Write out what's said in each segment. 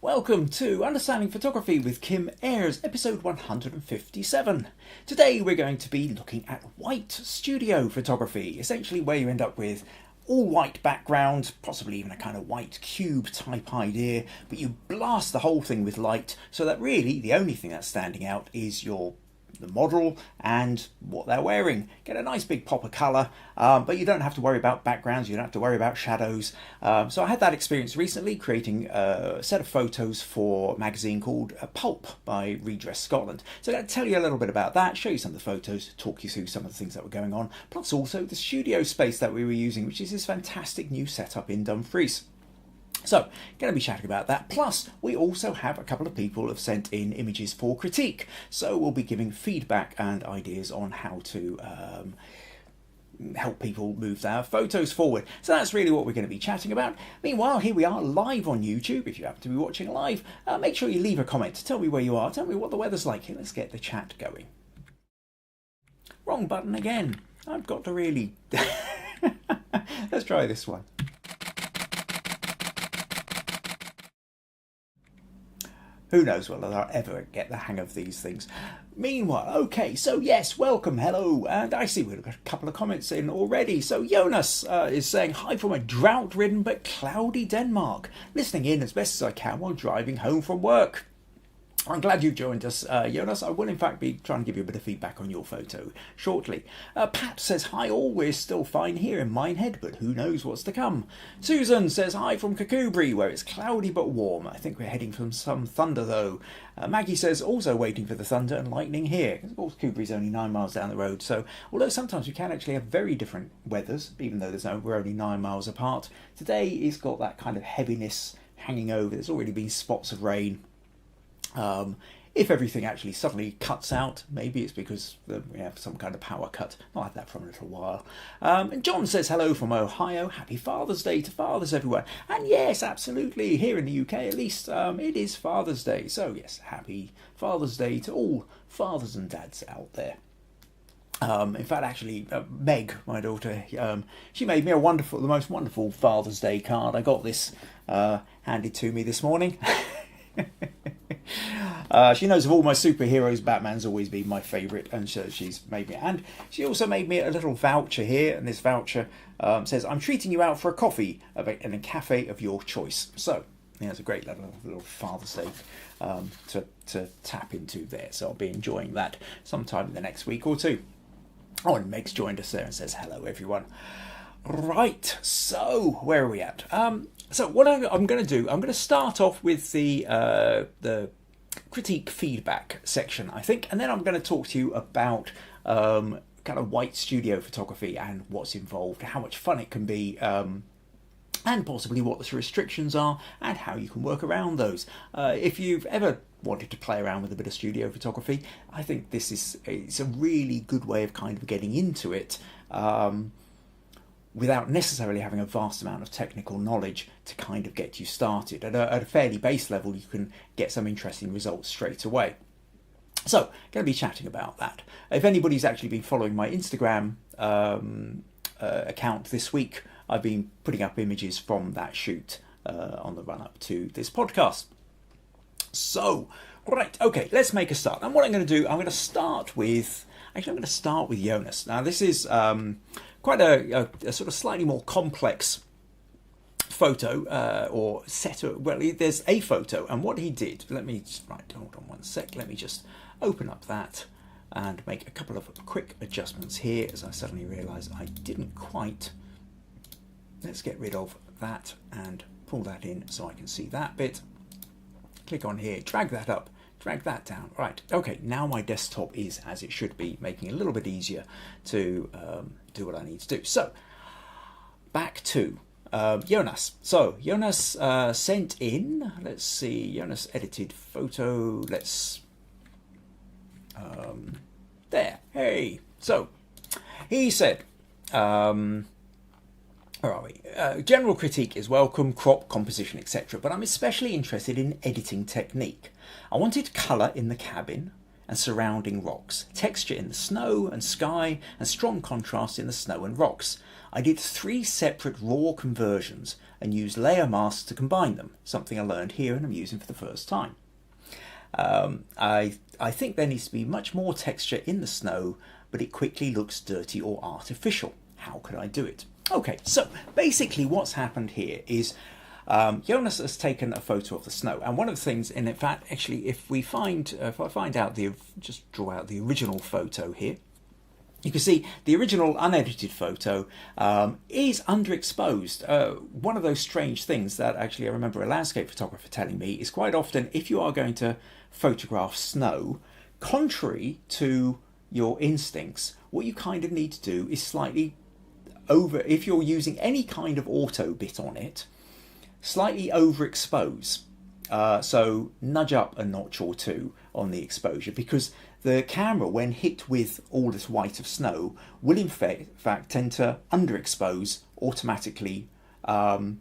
Welcome to Understanding Photography with Kim Ayres, episode 157. Today we're going to be looking at white studio photography, essentially where you end up with all white background, possibly even a kind of white cube type idea, but you blast the whole thing with light so that really the only thing that's standing out is the model and what they're wearing. Get a nice big pop of colour, but you don't have to worry about backgrounds, you don't have to worry about shadows. So I had that experience recently creating a set of photos for a magazine called PULP by Redress Scotland. So I'm going to tell you a little bit about that, show you some of the photos, talk you through some of the things that were going on, plus also the studio space that we were using, which is this fantastic new setup in Dumfries. So, going to be chatting about that. Plus, we also have a couple of people have sent in images for critique. So we'll be giving feedback and ideas on how to help people move their photos forward. So that's really what we're going to be chatting about. Meanwhile, here we are live on YouTube. If you happen to be watching live, make sure you leave a comment. Tell me where you are. Tell me what the weather's like. Here, let's get the chat going. Wrong button again. I've got to really... Let's try this one. Who knows whether I'll ever get the hang of these things. Meanwhile, okay, so yes, welcome, hello, and I see we've got a couple of comments in already. So Jonas is saying, hi from a drought-ridden but cloudy Denmark, listening in as best as I can while driving home from work. I'm glad you've joined us, Jonas. I will in fact be trying to give you a bit of feedback on your photo shortly. Pat says, hi all, we're still fine here in Minehead, but who knows what's to come. Susan says, hi from Kirkcudbright, where it's cloudy but warm. I think we're heading from some thunder though. Maggie says, also waiting for the thunder and lightning here. Of course, Kirkcudbright's only 9 miles down the road, so although sometimes we can actually have very different weathers, even though we're only 9 miles apart, today it's got that kind of heaviness hanging over. There's already been spots of rain. If everything actually suddenly cuts out, maybe it's because we have some kind of power cut. I'll have that for a little while. And John says hello from Ohio. Happy Father's Day to fathers everywhere. And yes, absolutely, here in the UK at least, it is Father's Day. So yes, happy Father's Day to all fathers and dads out there. In fact, actually, Meg, my daughter, she made me the most wonderful Father's Day card. I got this handed to me this morning. She knows of all my superheroes, Batman's always been my favourite, and so she's made me. And she also made me a little voucher here, and this voucher says, I'm treating you out for a coffee in a cafe of your choice. So, yeah, it's a great little Father's Day to tap into there. So I'll be enjoying that sometime in the next week or two. Oh, and Meg's joined us there and says, hello, everyone. Right, so where are we at? So what I'm going to do, I'm going to start off with the critique feedback section, I think, and then I'm going to talk to you about kind of white studio photography and what's involved, how much fun it can be, and possibly what the restrictions are and how you can work around those. If you've ever wanted to play around with a bit of studio photography, I think it's a really good way of kind of getting into it. Without necessarily having a vast amount of technical knowledge to kind of get you started. At a fairly base level, you can get some interesting results straight away. So, going to be chatting about that. If anybody's actually been following my Instagram account this week, I've been putting up images from that shoot on the run-up to this podcast. So, right, okay, let's make a start. And what I'm going to do, I'm going to start with Jonas. Now, this is... quite a sort of slightly more complex photo or set. Well, there's a photo, and what he did. Let me just hold on one sec. Let me just open up that and make a couple of quick adjustments here, as I suddenly realise I didn't quite. Let's get rid of that and pull that in so I can see that bit. Click on here, drag that up. Drag that down. Right, okay, now my desktop is as it should be, making it a little bit easier to do what I need to do. So, back to Jonas. So, Jonas sent in, let's see, Jonas edited photo, let's, there, hey. So, he said, where are we? General critique is welcome, crop, composition, etc. But I'm especially interested in editing technique. I wanted colour in the cabin and surrounding rocks, texture in the snow and sky, and strong contrast in the snow and rocks. I did 3 separate raw conversions, and use layer masks to combine them, something I learned here and I'm using for the first time. I think there needs to be much more texture in the snow, but it quickly looks dirty or artificial. How could I do it? Okay, so basically what's happened here is Jonas has taken a photo of the snow, and one of the things, and in fact, actually, if I find out just draw out the original photo here, you can see the original unedited photo is underexposed. One of those strange things that actually I remember a landscape photographer telling me is quite often if you are going to photograph snow, contrary to your instincts, what you kind of need to do is slightly if you're using any kind of auto bit on it, slightly overexpose. So nudge up a notch or two on the exposure, because the camera, when hit with all this white of snow, will in fact tend to underexpose automatically, and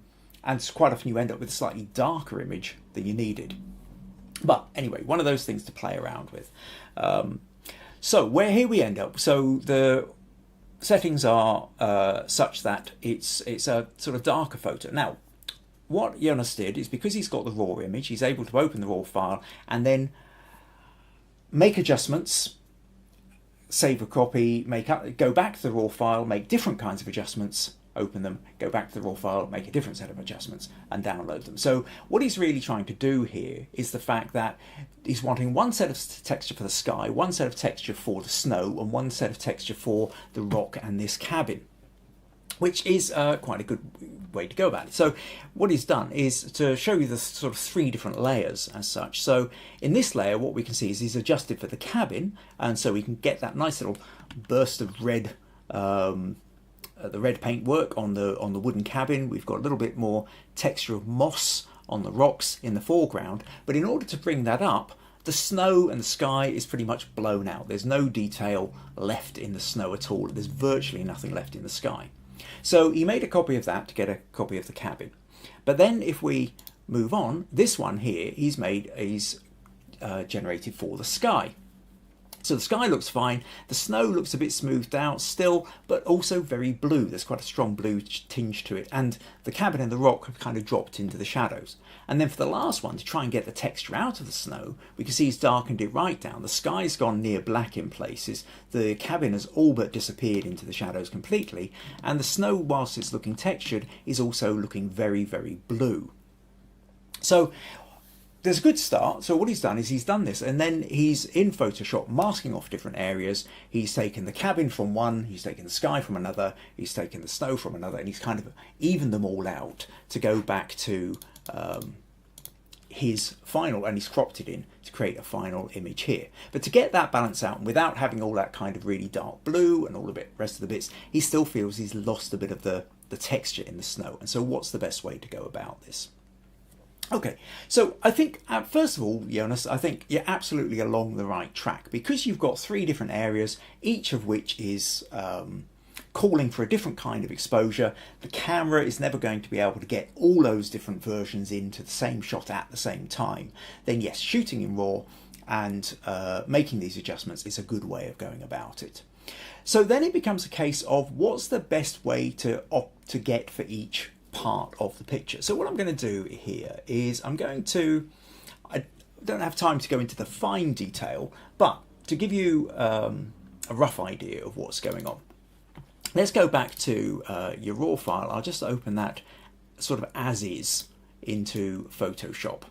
quite often you end up with a slightly darker image than you needed. But anyway, one of those things to play around with. So here we end up. So the settings are such that it's a sort of darker photo. Now, what Jonas did is, because he's got the raw image, he's able to open the raw file and then make adjustments, save a copy, go back to the raw file, make different kinds of adjustments, open them, go back to the raw file, make a different set of adjustments, and download them. So what he's really trying to do here is the fact that he's wanting one set of texture for the sky, one set of texture for the snow, and one set of texture for the rock and this cabin, which is quite a good way to go about it. So what he's done is to show you the sort of three different layers as such. So in this layer, what we can see is he's adjusted for the cabin, and so we can get that nice little burst of red, the red paintwork on the wooden cabin. We've got a little bit more texture of moss on the rocks in the foreground, but in order to bring that up, the snow and the sky is pretty much blown out. There's no detail left in the snow at all. There's virtually nothing left in the sky. So he made a copy of that to get a copy of the cabin. But then if we move on, this one here he's generated for the sky. So the sky looks fine, the snow looks a bit smoothed out still, but also very blue. There's quite a strong blue tinge to it, and the cabin and the rock have kind of dropped into the shadows. And then for the last one, to try and get the texture out of the snow, we can see he's darkened it right down. The sky's gone near black in places, the cabin has all but disappeared into the shadows completely, and the snow, whilst it's looking textured, is also looking very, very blue. So there's a good start. So what he's done is he's done this, and then he's in Photoshop masking off different areas. He's taken the cabin from one, he's taken the sky from another, he's taken the snow from another, and he's kind of evened them all out to go back to his final, and he's cropped it in to create a final image here. But to get that balance out, and without having all that kind of really dark blue and all the rest of the bits, he still feels he's lost a bit of the texture in the snow. And so what's the best way to go about this? Okay, so I think, first of all, Jonas, I think you're absolutely along the right track, because you've got three different areas, each of which is calling for a different kind of exposure. The camera is never going to be able to get all those different versions into the same shot at the same time. Then yes, shooting in RAW and making these adjustments is a good way of going about it. So then it becomes a case of what's the best way to get for each part of the picture. So what I'm going to do here is I don't have time to go into the fine detail, but to give you a rough idea of what's going on, let's go back to your raw file. I'll just open that sort of as is into Photoshop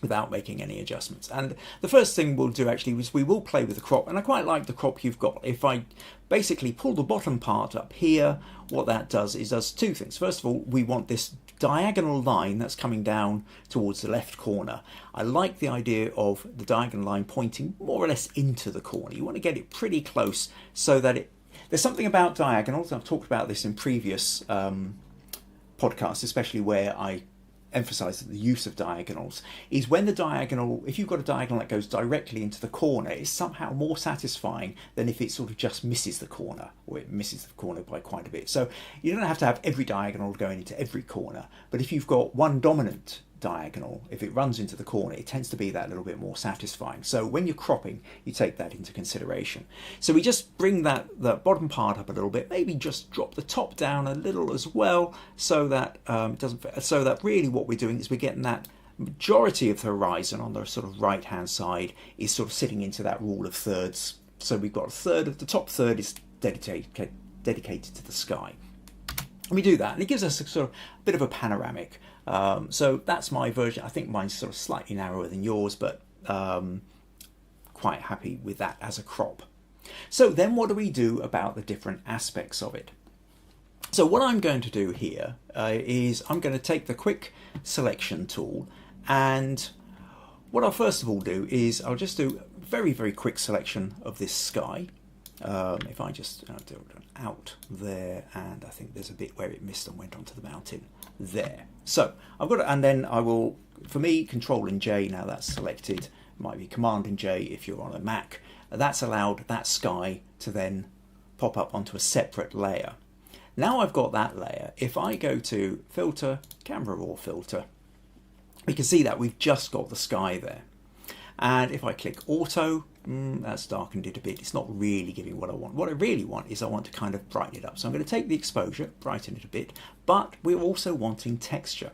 without making any adjustments. And the first thing we'll do actually is we will play with the crop, and I quite like the crop you've got. If I basically pull the bottom part up here, what that does is does two things. First of all, we want this diagonal line that's coming down towards the left corner. I like the idea of the diagonal line pointing more or less into the corner. You want to get it pretty close so that there's something about diagonals. I've talked about this in previous podcasts, especially where I emphasize the use of diagonals, is when the diagonal, if you've got a diagonal that goes directly into the corner, it's somehow more satisfying than if it sort of just misses the corner, or it misses the corner by quite a bit. So you don't have to have every diagonal going into every corner, but if you've got one dominant diagonal, if it runs into the corner, it tends to be that little bit more satisfying. So when you're cropping, you take that into consideration. So we just bring the bottom part up a little bit, maybe just drop the top down a little as well, so that so that really what we're doing is we're getting that majority of the horizon on the sort of right hand side is sort of sitting into that rule of thirds. So we've got a third of the top third is dedicated to the sky. And we do that, and it gives us a sort of bit of a panoramic. So that's my version. I think mine's sort of slightly narrower than yours, but quite happy with that as a crop. So then what do we do about the different aspects of it? So what I'm going to do here is I'm going to take the quick selection tool, and what I'll first of all do is I'll just do a very, very quick selection of this sky. If I just do an out there, and I think there's a bit where it missed and went onto the mountain there. So I've got to, and then I will, for me, Control and J, now that's selected, it might be Command and J if you're on a Mac. That's allowed that sky to then pop up onto a separate layer. Now I've got that layer, if I go to Filter, Camera Raw Filter, we can see that we've just got the sky there. And if I click Auto, that's darkened it a bit. It's not really giving what I want. What I really want is I want to kind of brighten it up. So I'm going to take the exposure, brighten it a bit, but we're also wanting texture.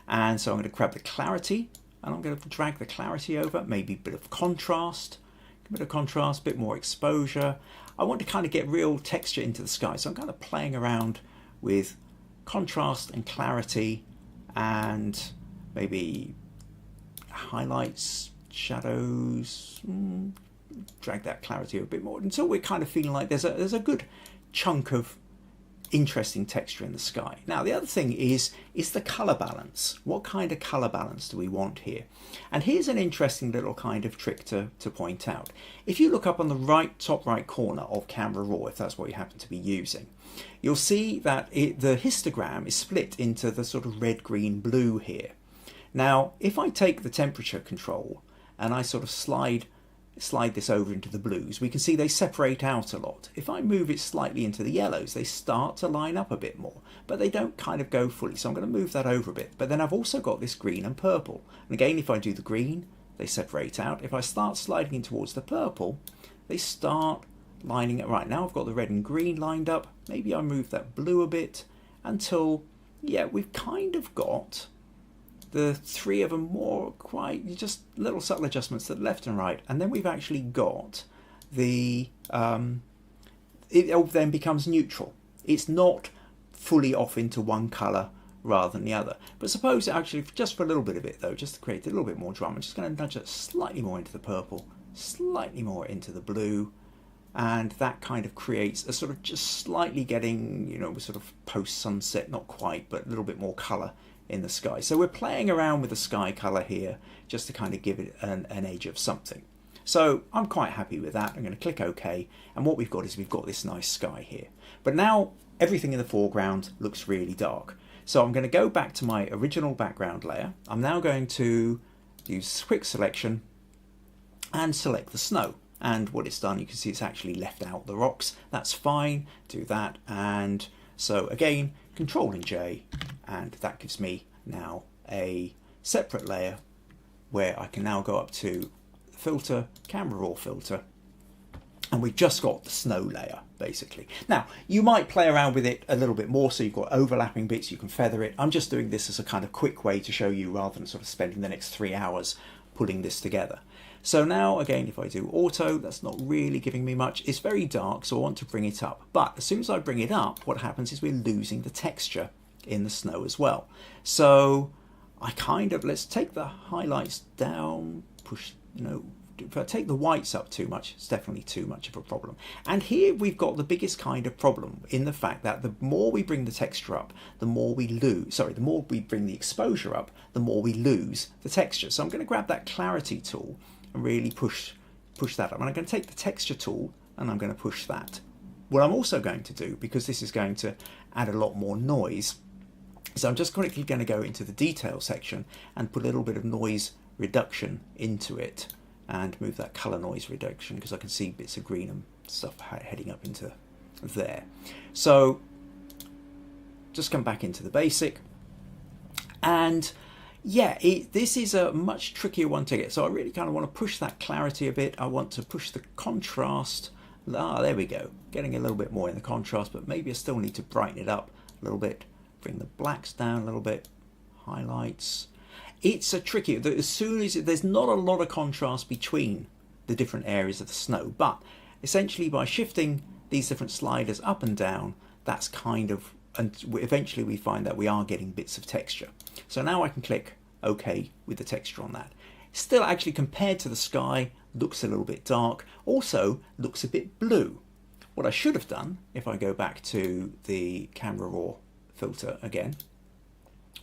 And so I'm going to grab the clarity, and I'm going to drag the clarity over, maybe a bit of contrast, a bit more exposure. I want to kind of get real texture into the sky. So I'm kind of playing around with contrast and clarity, and maybe highlights, shadows, drag that clarity a bit more until we're kind of feeling like there's a good chunk of interesting texture in the sky. Now the other thing is the color balance. What kind of color balance do we want here? And here's an interesting little kind of trick to point out. If you look up on the top right corner of Camera Raw, if that's what you happen to be using, you'll see that the histogram is split into the sort of red, green, blue here. Now if I take the temperature control and I sort of slide this over into the blues, we can see they separate out a lot. If I move it slightly into the yellows, they start to line up a bit more, but they don't kind of go fully. So I'm going to move that over a bit. But then I've also got this green and purple. And again, if I do the green, they separate out. If I start sliding in towards the purple, they start lining up. Right, now I've got the red and green lined up. Maybe I move that blue a bit until, yeah, we've kind of got the three of them more quite just little subtle adjustments to the left and right, and then we've actually got the it then becomes neutral. It's not fully off into one colour rather than the other. But suppose actually, just for a little bit of it though, just to create a little bit more drama, I'm just going to nudge it slightly more into the purple, slightly more into the blue, and that kind of creates a sort of just slightly getting, you know, sort of post sunset, not quite, but a little bit more colour in the sky. So we're playing around with the sky colour here just to kind of give it an edge of something. So I'm quite happy with that. I'm going to click OK, and what we've got is we've got this nice sky here. But now everything in the foreground looks really dark. So I'm going to go back to my original background layer. I'm now going to use quick selection and select the snow. And what it's done, you can see it's actually left out the rocks. That's fine. Do that. And so again, Control and J, and that gives me now a separate layer where I can now go up to Filter, Camera Raw Filter, and we've just got the snow layer basically. Now you might play around with it a little bit more, so you've got overlapping bits, you can feather it. I'm just doing this as a kind of quick way to show you rather than sort of spending the next 3 hours putting this together. So now again, if I do auto, that's not really giving me much. It's very dark, so I want to bring it up. But as soon as I bring it up, what happens is we're losing the texture in the snow as well. So I kind of, let's take the highlights down, push, you know, if I take the whites up too much, it's definitely too much of a problem. And here we've got the biggest kind of problem in the fact that the more we bring the texture up, the more we lose, sorry, the more we bring the exposure up, the more we lose the texture. So I'm going to grab that clarity tool and really push that up. And I'm going to take the texture tool and I'm going to push that. What I'm also going to do, because this is going to add a lot more noise, so I'm just quickly going to go into the detail section and put a little bit of noise reduction into it and move that color noise reduction, because I can see bits of green and stuff heading up into there. So just come back into the basic, and yeah, this is a much trickier one to get. So I really kind of want to push that clarity a bit. I want to push the contrast. Ah, there we go. Getting a little bit more in the contrast, but maybe I still need to brighten it up a little bit. Bring the blacks down a little bit. Highlights. It's a tricky. As soon as there's not a lot of contrast between the different areas of the snow, but essentially by shifting these different sliders up and down, that's kind of, and eventually we find that we are getting bits of texture. So now I can click OK with the texture on that. Still, actually, compared to the sky, looks a little bit dark. Also looks a bit blue. What I should have done, if I go back to the camera raw filter again,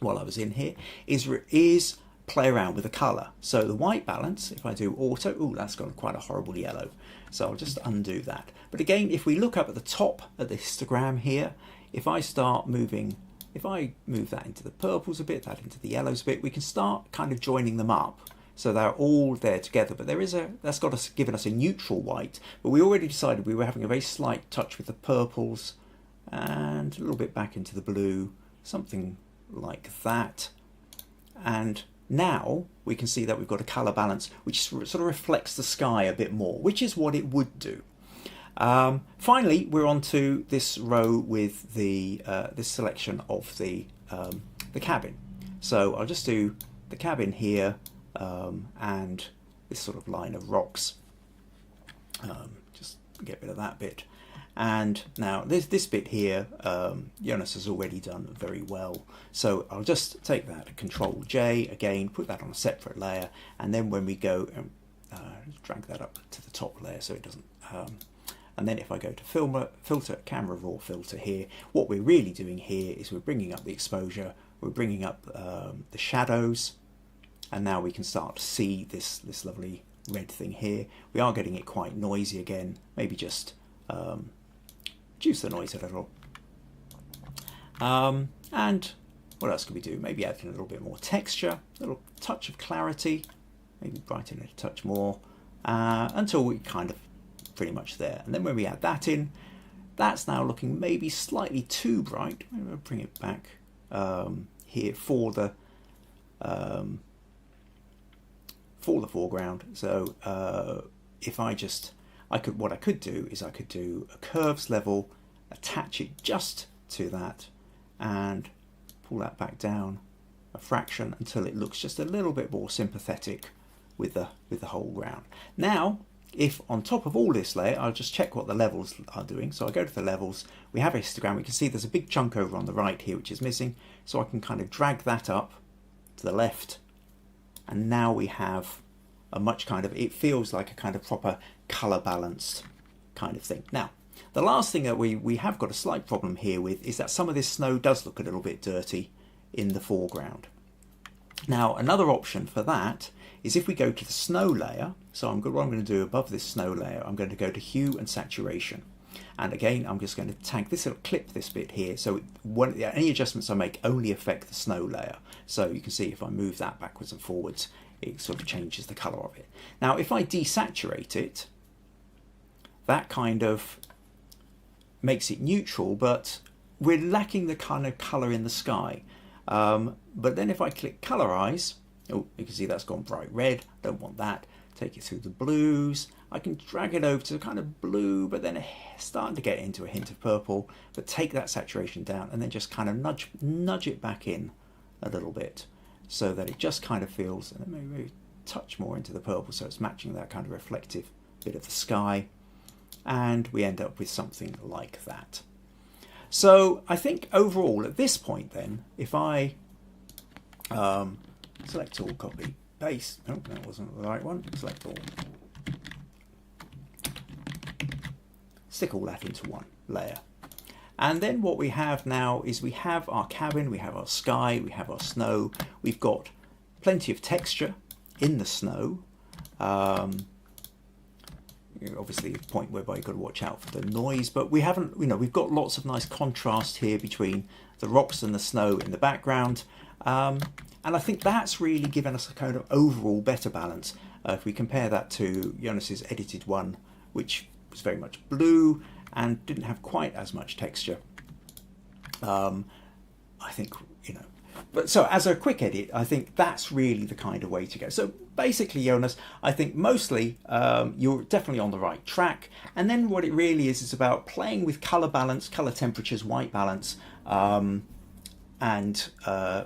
while I was in here, is play around with the color. So the white balance, if I do auto, oh, that's got quite a horrible yellow. So I'll just undo that. But again, if we look up at the top of the histogram here, if I start moving, if I move that into the purples a bit, that into the yellows a bit, we can start kind of joining them up. So they're all there together, but that's got us, given us a neutral white, but we already decided we were having a very slight touch with the purples and a little bit back into the blue, something like that. And now we can see that we've got a color balance which sort of reflects the sky a bit more, which is what it would do. Finally, we're on to this row with the this selection of the cabin. So I'll just do the cabin here and this sort of line of rocks. Just get rid of that bit. And now this bit here, Jonas has already done very well. So I'll just take that, Control J again, put that on a separate layer, and then when we go and drag that up to the top layer so it doesn't. And then if I go to filter, camera raw filter here, what we're really doing here is we're bringing up the exposure, we're bringing up the shadows, and now we can start to see this lovely red thing here. We are getting it quite noisy again, maybe just reduce the noise a little. And what else can we do? Maybe add in a little bit more texture, a little touch of clarity, maybe brighten it a touch more, until we're kind of pretty much there. And then when we add that in, that's now looking maybe slightly too bright. Maybe I'll bring it back here for the foreground. So if I just, what I could do is I could do a curves level, attach it just to that, and pull that back down a fraction until it looks just a little bit more sympathetic with the whole ground. Now, if on top of all this layer, I'll just check what the levels are doing. So I go to the levels, we have a histogram, we can see there's a big chunk over on the right here which is missing, so I can kind of drag that up to the left, and now we have a much kind of, it feels like a kind of proper color balanced kind of thing. Now, the last thing that we have got a slight problem here with is that some of this snow does look a little bit dirty in the foreground. Now, another option for that is if we go to the snow layer, so what I'm going to do above this snow layer, I'm going to go to hue and saturation. And again, I'm just going to tag this, little clip this bit here, so any adjustments I make only affect the snow layer. So you can see if I move that backwards and forwards, it sort of changes the color of it. Now, if I desaturate it, that kind of makes it neutral, but we're lacking the kind of color in the sky. But then if I click colorize, oh, you can see that's gone bright red. Don't want that. Take it through the blues. I can drag it over to kind of blue, but then starting to get into a hint of purple. But take that saturation down and then just kind of nudge it back in a little bit, so that it just kind of feels, and then maybe touch more into the purple, so it's matching that kind of reflective bit of the sky, and we end up with something like that. So I think overall at this point then, if I select all, copy, paste, oh, that wasn't the right one, select all, stick all that into one layer. And then what we have now is we have our cabin, we have our sky, we have our snow, we've got plenty of texture in the snow. Obviously a point whereby you've got to watch out for the noise, but we haven't, we've got lots of nice contrast here between the rocks and the snow in the background. And I think that's really given us a kind of overall better balance. If we compare that to Jonas's edited one, which was very much blue and didn't have quite as much texture. I think, but so as a quick edit, I think that's really the kind of way to go. So basically, Jonas, I think mostly you're definitely on the right track. And then what it really is about playing with color balance, color temperatures, white balance, and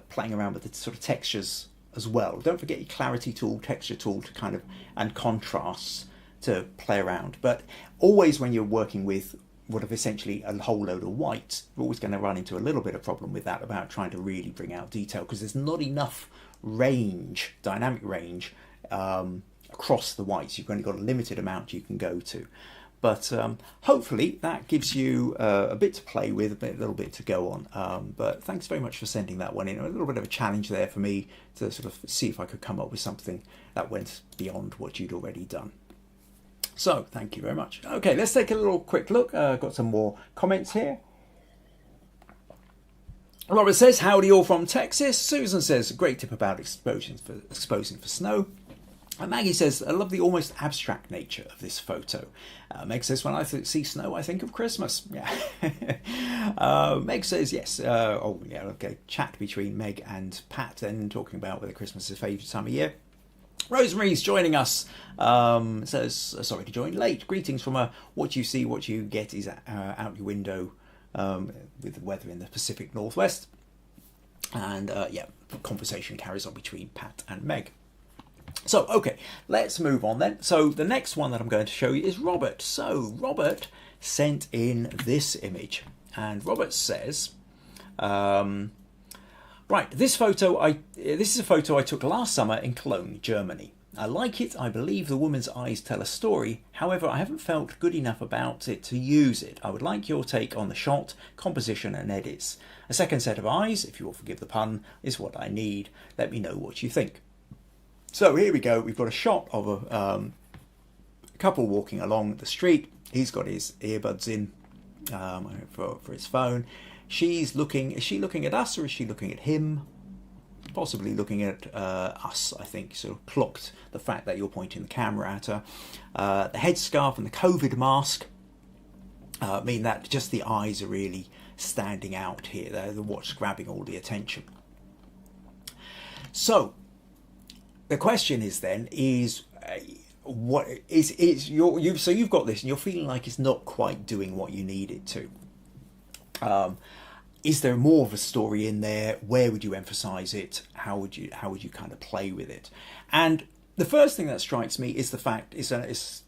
playing around with the sort of textures as well. Don't forget your clarity tool, texture tool to kind of, and contrasts to play around. But always when you're working with what are essentially a whole load of whites, you're always going to run into a little bit of problem with that about trying to really bring out detail, because there's not enough range, dynamic range, across the whites. You've only got a limited amount you can go to. But hopefully that gives you a bit to play with, a little bit to go on. But thanks very much for sending that one in. A little bit of a challenge there for me to sort of see if I could come up with something that went beyond what you'd already done. So thank you very much. Okay, let's take a little quick look. Got some more comments here. Robert says, howdy all from Texas. Susan says, great tip about exposing for snow. Maggie says, I love the almost abstract nature of this photo. Meg says, when I see snow, I think of Christmas. Yeah. Meg says, yes. Oh, yeah, okay. Chat between Meg and Pat then, talking about whether Christmas is a favourite time of year. Rosemary's joining us, says, sorry to join late. Greetings from a what you see, what you get is out your window with the weather in the Pacific Northwest. And yeah, conversation carries on between Pat and Meg. So, okay, let's move on then. So the next one that I'm going to show you is Robert. So Robert sent in this image, and Robert says, right, this is a photo I took last summer in Cologne, Germany. I like it. I believe the woman's eyes tell a story. However, I haven't felt good enough about it to use it. I would like your take on the shot, composition and edits. A second set of eyes, if you will forgive the pun, is what I need. Let me know what you think. So here we go. We've got a shot of a couple walking along the street. He's got his earbuds in for his phone. She's looking. Is she looking at us or is she looking at him? Possibly looking at us, I think. Sort of clocked the fact that you're pointing the camera at her. The headscarf and the COVID mask mean that just the eyes are really standing out here. They're the what's grabbing all the attention. So the question is then what is so you've got this and you're feeling like it's not quite doing what you need it to. Is there more of a story in there? Where would you emphasize it? How would you kind of play with it? And the first thing that strikes me is the fact this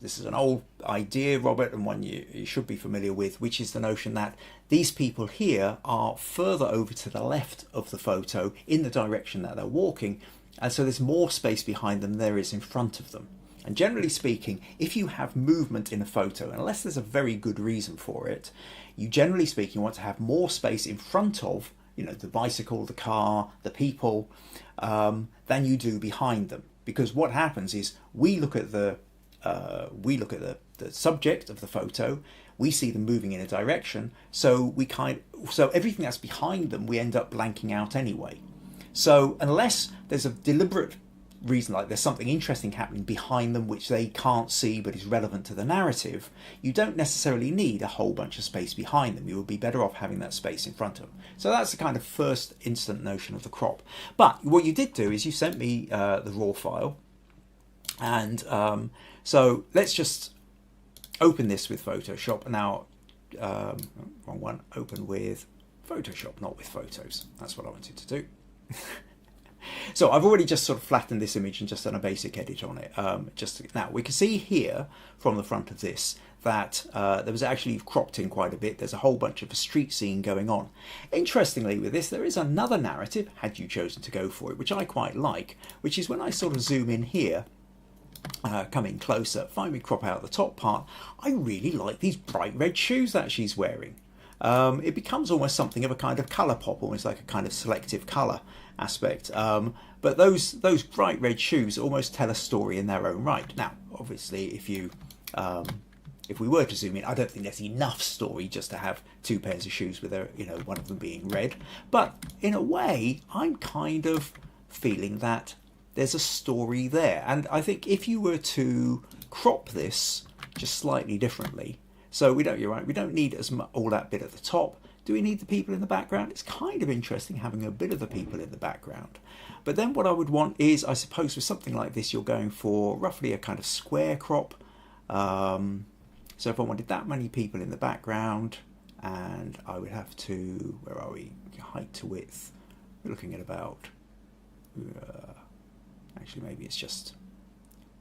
is an old idea, Robert, and one you should be familiar with, which is the notion that these people here are further over to the left of the photo in the direction that they're walking. And so there's more space behind them than there is in front of them. And generally speaking, if you have movement in a photo, unless there's a very good reason for it, you generally speaking want to have more space in front of, the bicycle, the car, the people, than you do behind them. Because what happens is we look at the subject of the photo, we see them moving in a direction, so everything that's behind them we end up blanking out anyway. So unless there's a deliberate reason, like there's something interesting happening behind them which they can't see but is relevant to the narrative, you don't necessarily need a whole bunch of space behind them. You would be better off having that space in front of them. So that's the kind of first instant notion of the crop. But what you did do is you sent me the raw file, and so let's just open this with Photoshop. Now, wrong one, open with Photoshop, not with photos. That's what I wanted to do. So I've already just sort of flattened this image and just done a basic edit on it. Now we can see here from the front of this that there was actually cropped in quite a bit. There's a whole bunch of a street scene going on. Interestingly with this, there is another narrative, had you chosen to go for it, which I quite like, which is when I sort of zoom in here, come in closer, finally crop out the top part, I really like these bright red shoes that she's wearing. It becomes almost something of a kind of colour pop, almost like a kind of selective colour aspect. But those bright red shoes almost tell a story in their own right. Now, obviously, if we were to zoom in, I don't think there's enough story just to have two pairs of shoes with one of them being red. But in a way, I'm kind of feeling that there's a story there. And I think if you were to crop this just slightly differently, so you're right, we don't need all that bit at the top. Do we need the people in the background? It's kind of interesting having a bit of the people in the background. But then what I would want is, I suppose with something like this, you're going for roughly a kind of square crop. So if I wanted that many people in the background, and I would have to, where are we? Height to width. We're looking at about, actually maybe it's just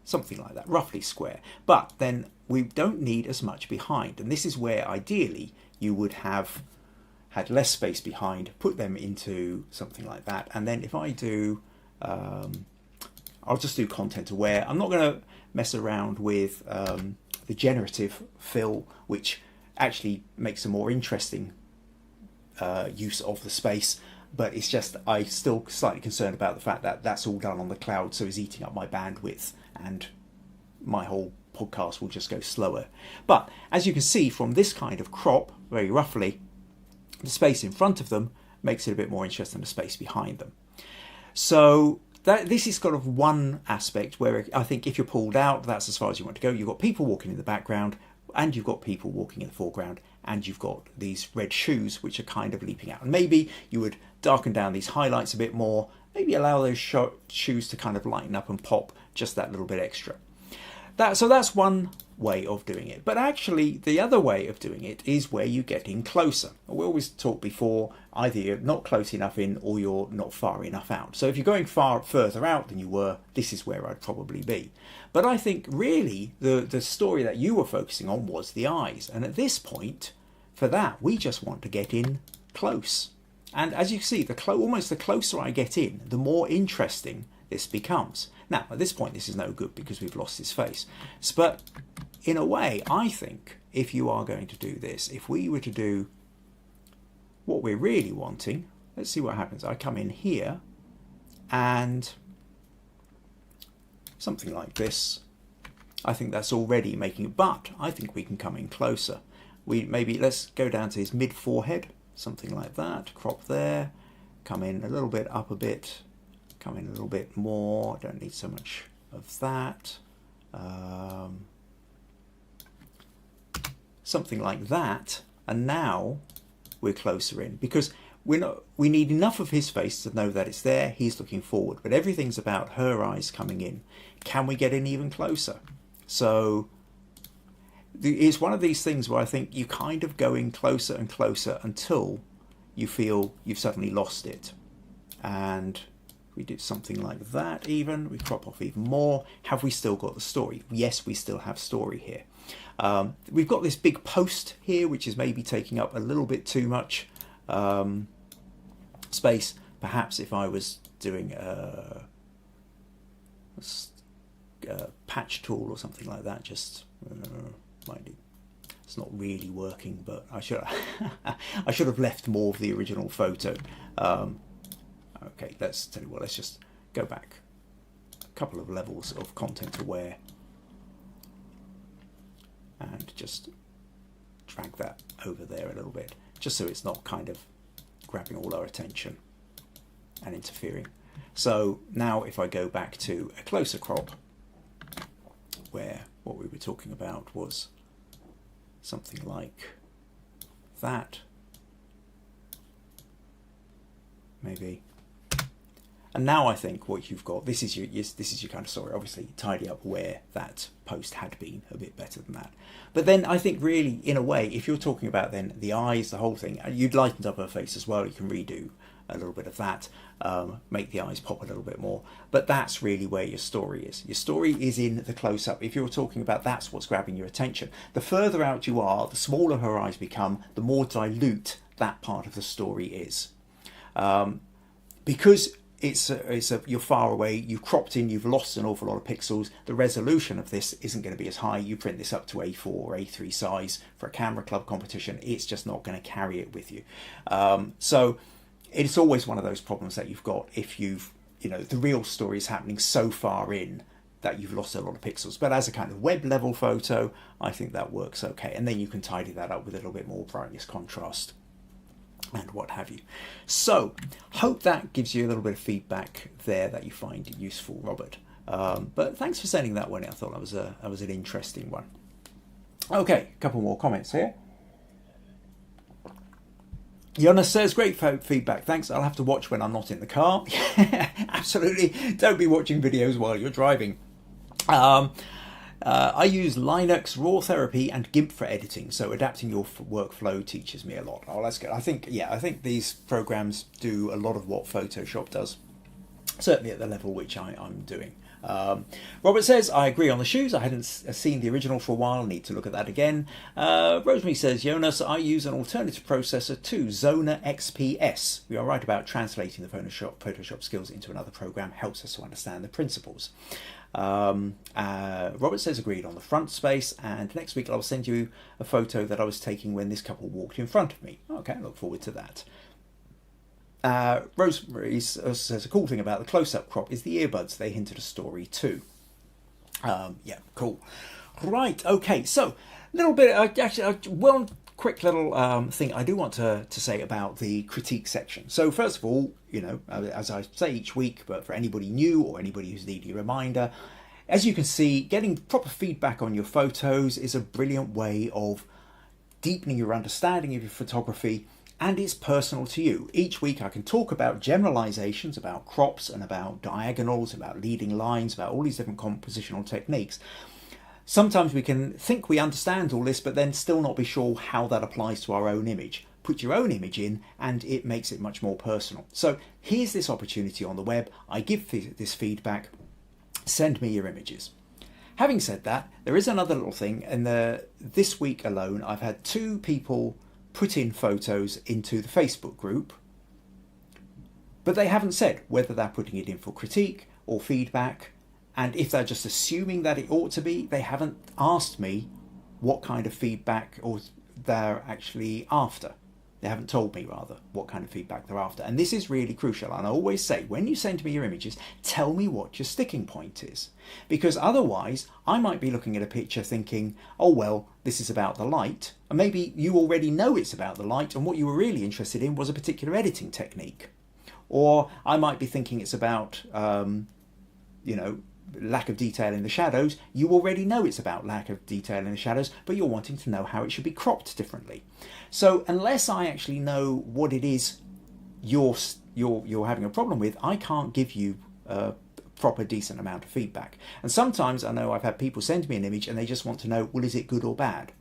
something like that, roughly square. But then we don't need as much behind. And this is where ideally you would have had less space behind, put them into something like that. And then if I do, I'll just do content aware. I'm not going to mess around with the generative fill, which actually makes a more interesting use of the space. But it's just, I'm still slightly concerned about the fact that that's all done on the cloud, so it's eating up my bandwidth, and my whole podcast will just go slower. But as you can see from this kind of crop, very roughly, the space in front of them makes it a bit more interesting than the space behind them. So this is kind of one aspect where I think if you're pulled out, that's as far as you want to go. You've got people walking in the background, and you've got people walking in the foreground, and you've got these red shoes which are kind of leaping out. And maybe you would darken down these highlights a bit more, maybe allow those shoes to kind of lighten up and pop just that little bit extra. So that's one way of doing it. But actually, the other way of doing it is where you get in closer. We always talked before, either you're not close enough in or you're not far enough out. So if you're going further out than you were, this is where I'd probably be. But I think really the story that you were focusing on was the eyes. And at this point, for that, we just want to get in close. And as you see, almost the closer I get in, the more interesting this becomes. Now, at this point, this is no good because we've lost his face. But in a way, I think if you are going to do this, if we were to do what we're really wanting, let's see what happens. I come in here and something like this. I think that's already making it, but I think we can come in closer. Let's go down to his mid forehead, something like that, crop there, come in a little bit up a bit, come in a little bit more, don't need so much of that. Something like that, and now we're closer in, because we need enough of his face to know that it's there, he's looking forward, but everything's about her eyes coming in. Can we get in even closer? So it's one of these things where I think you kind of go in closer and closer until you feel you've suddenly lost it. And we did something like that even, we crop off even more. Have we still got the story? Yes, we still have story here. We've got this big post here, which is maybe taking up a little bit too much space. Perhaps if I was doing a patch tool or something like that, just it's not really working, but I should have left more of the original photo. Okay, let's tell you what, let's just go back a couple of levels of content aware and just drag that over there a little bit, just so it's not kind of grabbing all our attention and interfering. So now if I go back to a closer crop, where what we were talking about was something like that, maybe. And now I think what you've got, this is your kind of story. Obviously, tidy up where that post had been a bit better than that. But then I think really, in a way, if you're talking about then the eyes, the whole thing, you'd lightened up her face as well. You can redo a little bit of that, make the eyes pop a little bit more. But that's really where your story is. Your story is in the close-up. If you're talking about that's what's grabbing your attention. The further out you are, the smaller her eyes become, the more dilute that part of the story is. Because you're far away, you've cropped in, you've lost an awful lot of pixels, the resolution of this isn't going to be as high. You print this up to A4 or A3 size for a camera club competition, it's just not going to carry it with you. So it's always one of those problems that you've got if the real story is happening so far in that you've lost a lot of pixels. But as a kind of web level photo, I think that works okay. And then you can tidy that up with a little bit more brightness, contrast, and what have you. So hope that gives you a little bit of feedback there that you find useful, Robert. But thanks for sending that one in. I thought that was an interesting one. Okay, a couple more comments here. Jonas says, great feedback, thanks. I'll have to watch when I'm not in the car. Absolutely. Don't be watching videos while you're driving. I use Linux, Raw Therapy, and GIMP for editing, so adapting your workflow teaches me a lot. Oh, that's good. I think these programs do a lot of what Photoshop does, certainly at the level which I'm doing. Robert says, I agree on the shoes. I hadn't seen the original for a while. Need to look at that again. Rosemary says, Jonas, I use an alternative processor too, Zona XPS. We are right about translating the Photoshop skills into another program. Helps us to understand the principles. Robert says, agreed on the front space. And next week I'll send you a photo that I was taking when this couple walked in front of me. Okay, I look forward to that. Rosemary says a cool thing about the close-up crop is the earbuds. They hint at a story too. Yeah, cool. Right, okay, so a little bit, one quick little thing I do want to say about the critique section. So first of all, you know, as I say each week, but for anybody new or anybody who's needing a reminder, as you can see, getting proper feedback on your photos is a brilliant way of deepening your understanding of your photography, and it's personal to you. Each week I can talk about generalizations, about crops and about diagonals, about leading lines, about all these different compositional techniques. Sometimes we can think we understand all this, but then still not be sure how that applies to our own image. Put your own image in and it makes it much more personal. So here's this opportunity on the web. I give this feedback. Send me your images. Having said that, there is another little thing. This week alone, I've had 2 people put in photos into the Facebook group, but they haven't said whether they're putting it in for critique or feedback, and if they're just assuming that it ought to be, they haven't asked me what kind of feedback or they're actually after. They haven't told me, rather, what kind of feedback they're after. And this is really crucial. And I always say, when you send me your images, tell me what your sticking point is. Because otherwise, I might be looking at a picture thinking, oh, well, this is about the light. And maybe you already know it's about the light, and what you were really interested in was a particular editing technique. Or I might be thinking it's about, lack of detail in the shadows. You already know it's about lack of detail in the shadows, but you're wanting to know how it should be cropped differently. So unless I actually know what it is you're having a problem with, I can't give you a proper decent amount of feedback. And sometimes I know I've had people send me an image and they just want to know, well, is it good or bad?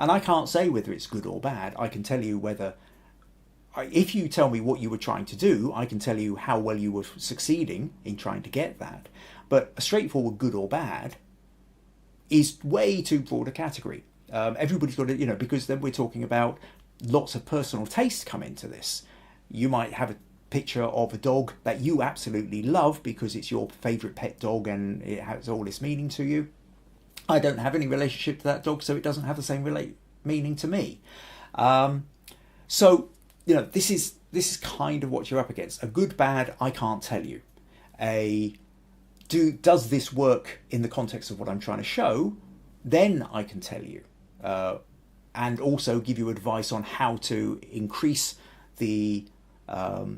And I can't say whether it's good or bad. I can tell you whether, if you tell me what you were trying to do, I can tell you how well you were succeeding in trying to get that. But a straightforward good or bad is way too broad a category. Everybody's got to, because then we're talking about lots of personal taste come into this. You might have a picture of a dog that you absolutely love because it's your favourite pet dog and it has all this meaning to you. I don't have any relationship to that dog, so it doesn't have the same meaning to me. So this is kind of what you're up against. A good, bad, I can't tell you. Does this work in the context of what I'm trying to show? Then I can tell you, and also give you advice on how to increase the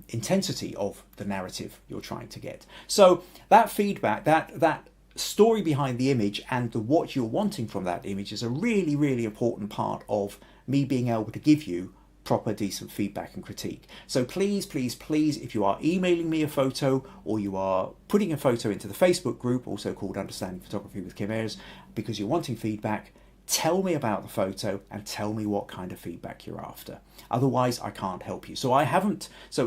intensity of the narrative you're trying to get. So that feedback, that story behind the image and what you're wanting from that image is a really, really important part of me being able to give you proper, decent feedback and critique. So please, please, please, if you are emailing me a photo or you are putting a photo into the Facebook group, also called Understanding Photography with Kim Ayres, because you're wanting feedback, tell me about the photo and tell me what kind of feedback you're after. Otherwise, I can't help you. So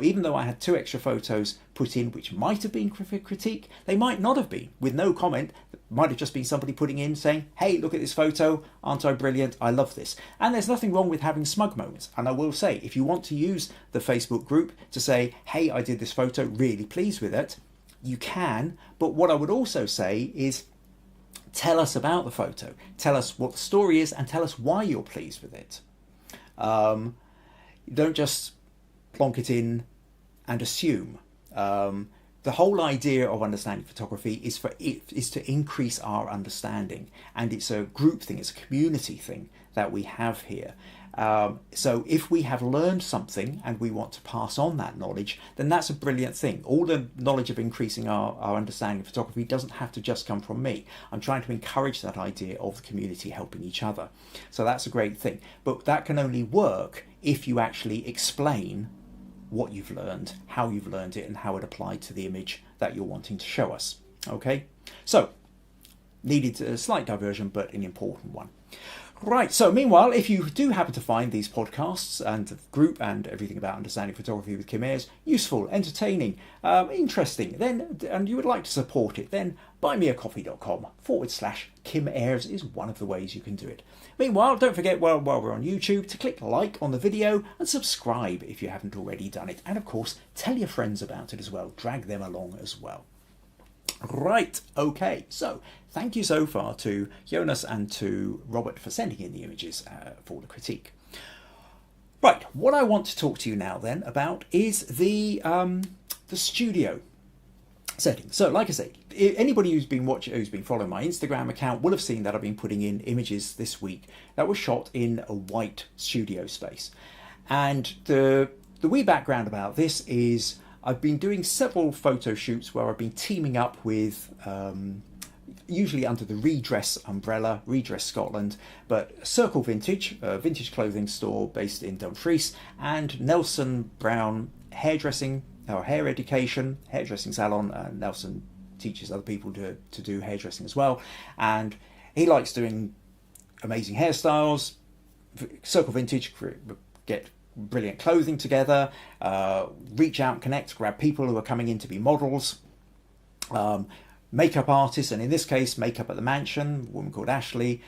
even though I had 2 extra photos put in, which might have been critique, they might not have been, with no comment. It might have just been somebody putting in saying, hey, look at this photo. Aren't I brilliant? I love this. And there's nothing wrong with having smug moments. And I will say, if you want to use the Facebook group to say, hey, I did this photo, really pleased with it, you can. But what I would also say is, tell us about the photo. Tell us what the story is and tell us why you're pleased with it. Don't just plonk it in and assume. The whole idea of understanding photography is to increase our understanding, and it's a group thing, it's a community thing that we have here. So if we have learned something and we want to pass on that knowledge, then that's a brilliant thing. All the knowledge of increasing our understanding of photography doesn't have to just come from me. I'm trying to encourage that idea of the community helping each other. So that's a great thing. But that can only work if you actually explain what you've learned, how you've learned it, and how it applied to the image that you're wanting to show us. Okay, so needed a slight diversion, but an important one. Right, so meanwhile, if you do happen to find these podcasts and the group and everything about understanding photography with Kim Ayres useful, entertaining, interesting, then, and you would like to support it, then buymeacoffee.com/Kim Ayres is one of the ways you can do it. Meanwhile, don't forget, while we're on YouTube, to click like on the video and subscribe if you haven't already done it. And of course, tell your friends about it as well. Drag them along as well. Right, okay, so thank you so far to Jonas and to Robert for sending in the images for the critique. Right, what I want to talk to you now then about is the studio setting. So like I say, anybody who's been following my Instagram account will have seen that I've been putting in images this week that were shot in a white studio space. And the wee background about this is I've been doing several photo shoots where I've been teaming up with, usually under the Redress umbrella, Redress Scotland, but Circle Vintage, a vintage clothing store based in Dumfries, and Nelson Brown Hairdressing, or Hair Education, Hairdressing Salon. Nelson teaches other people to do hairdressing as well, and he likes doing amazing hairstyles. Circle Vintage get brilliant clothing together, reach out, connect, grab people who are coming in to be models, makeup artists, and in this case makeup at the mansion, a woman called Ashley.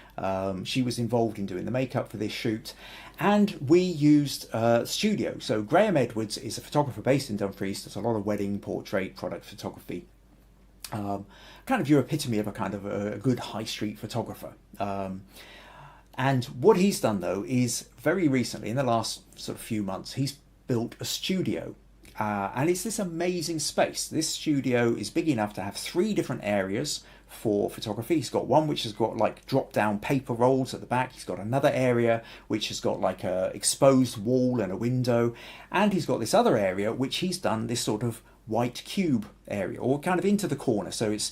She was involved in doing the makeup for this shoot, and we used studio. So Graham Edwards is a photographer based in Dumfries, does a lot of wedding, portrait, product photography, kind of your epitome of a kind of a good high street photographer. And what he's done though is very recently, in the last sort of few months, he's built a studio. And it's this amazing space. This studio is big enough to have 3 different areas for photography. He's got one which has got like drop down paper rolls at the back. He's got another area which has got like a exposed wall and a window. And he's got this other area which he's done this sort of white cube area, or kind of into the corner. So it's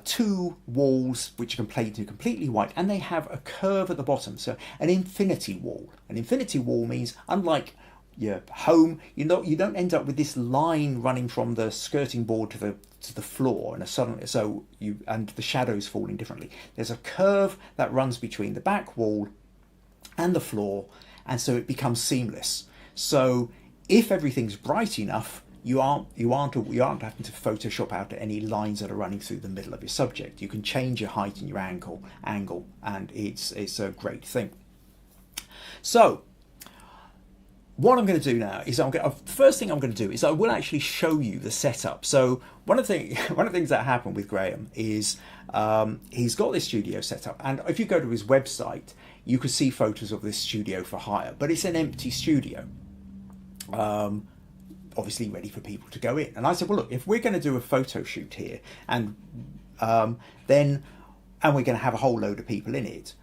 2 walls which are completely white, and they have a curve at the bottom, so an infinity wall. An infinity wall means, unlike your home, you don't end up with this line running from the skirting board to the floor, and and the shadows falling differently. There's a curve that runs between the back wall and the floor, and so it becomes seamless. So if everything's bright enough, you aren't having to Photoshop out any lines that are running through the middle of your subject. You can change your height and your angle, and it's a great thing. So what I'm going to do now is the first thing I'm going to do is I will actually show you the setup. So one of the things that happened with Graham is he's got this studio set up, and if you go to his website, you can see photos of this studio for hire, but it's an empty studio. Obviously ready for people to go in. And I said, well, look, if we're going to do a photo shoot here, and we're going to have a whole load of people in it,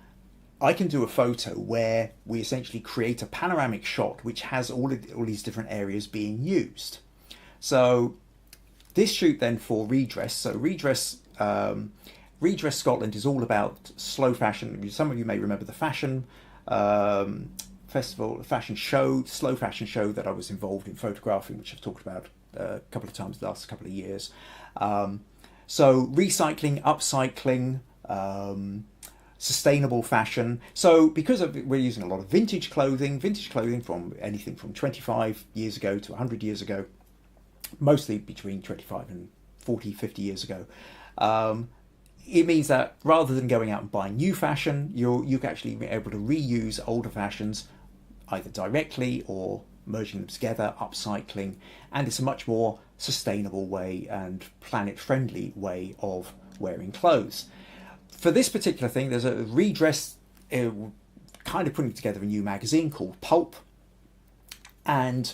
I can do a photo where we essentially create a panoramic shot which has all these different areas being used. So this shoot then for Redress. So Redress Scotland is all about slow fashion. Some of you may remember the fashion festival, fashion show, slow fashion show that I was involved in photographing, which I've talked about a couple of times the last couple of years. So recycling, upcycling, sustainable fashion. So because we're using a lot of vintage clothing from anything from 25 years ago to 100 years ago, mostly between 25 and 40, 50 years ago. It means that rather than going out and buying new fashion, you can actually be able to reuse older fashions, either directly or merging them together, upcycling, and it's a much more sustainable way and planet-friendly way of wearing clothes. For this particular thing, there's a Redress kind of putting together a new magazine called PULP, and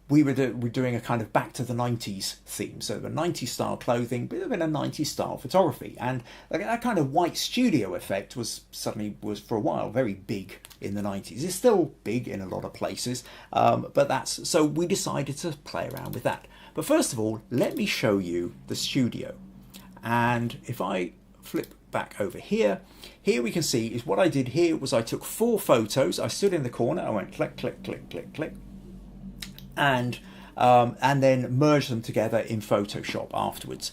we were doing a kind of back to the 90s theme, so the 90s style clothing, but in a 90s style photography, and that kind of white studio effect was for a while very big in the 90s. It's still big in a lot of places, but so we decided to play around with that. But first of all, let me show you the studio, and if I flip back over here. Here we can see is what I did here was I took 4 photos. I stood in the corner. I went click, click, click, click, click, and then merged them together in Photoshop afterwards.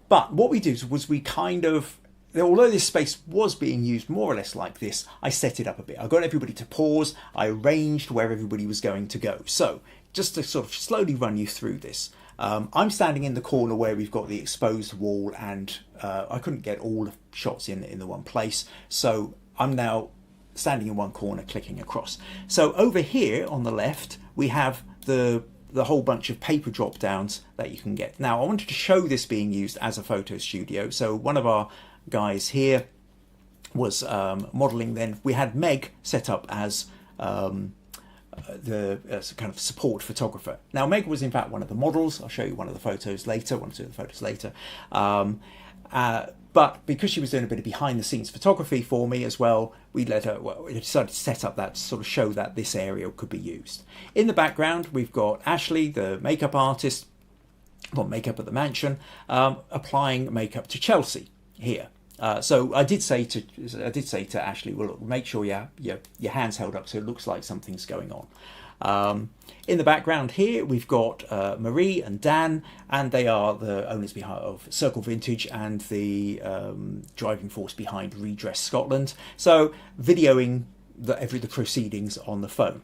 But what we did was we kind of, although this space was being used more or less like this, I set it up a bit. I got everybody to pause. I arranged where everybody was going to go. So just to sort of slowly run you through this. I'm standing in the corner where we've got the exposed wall, and I couldn't get all the shots in the one place. So I'm now standing in one corner clicking across. So over here on the left, we have the whole bunch of paper drop downs that you can get. Now I wanted to show this being used as a photo studio. So one of our guys here was modeling. Then we had Meg set up as the kind of support photographer. Now Meg was in fact one of the models. I'll show you one of the photos later, one or two of the photos later. But because she was doing a bit of behind the scenes photography for me as well, we decided to set up that to sort of show that this area could be used. In the background, we've got Ashley, the makeup artist, well, makeup at the mansion, applying makeup to Chelsie here. So I did say to Ashley, well, look, make sure your hands held up so it looks like something's going on. In the background here, we've got Marie and Dan, and they are the owners of Circle Vintage and the driving force behind Redress Scotland. So videoing the proceedings on the phone.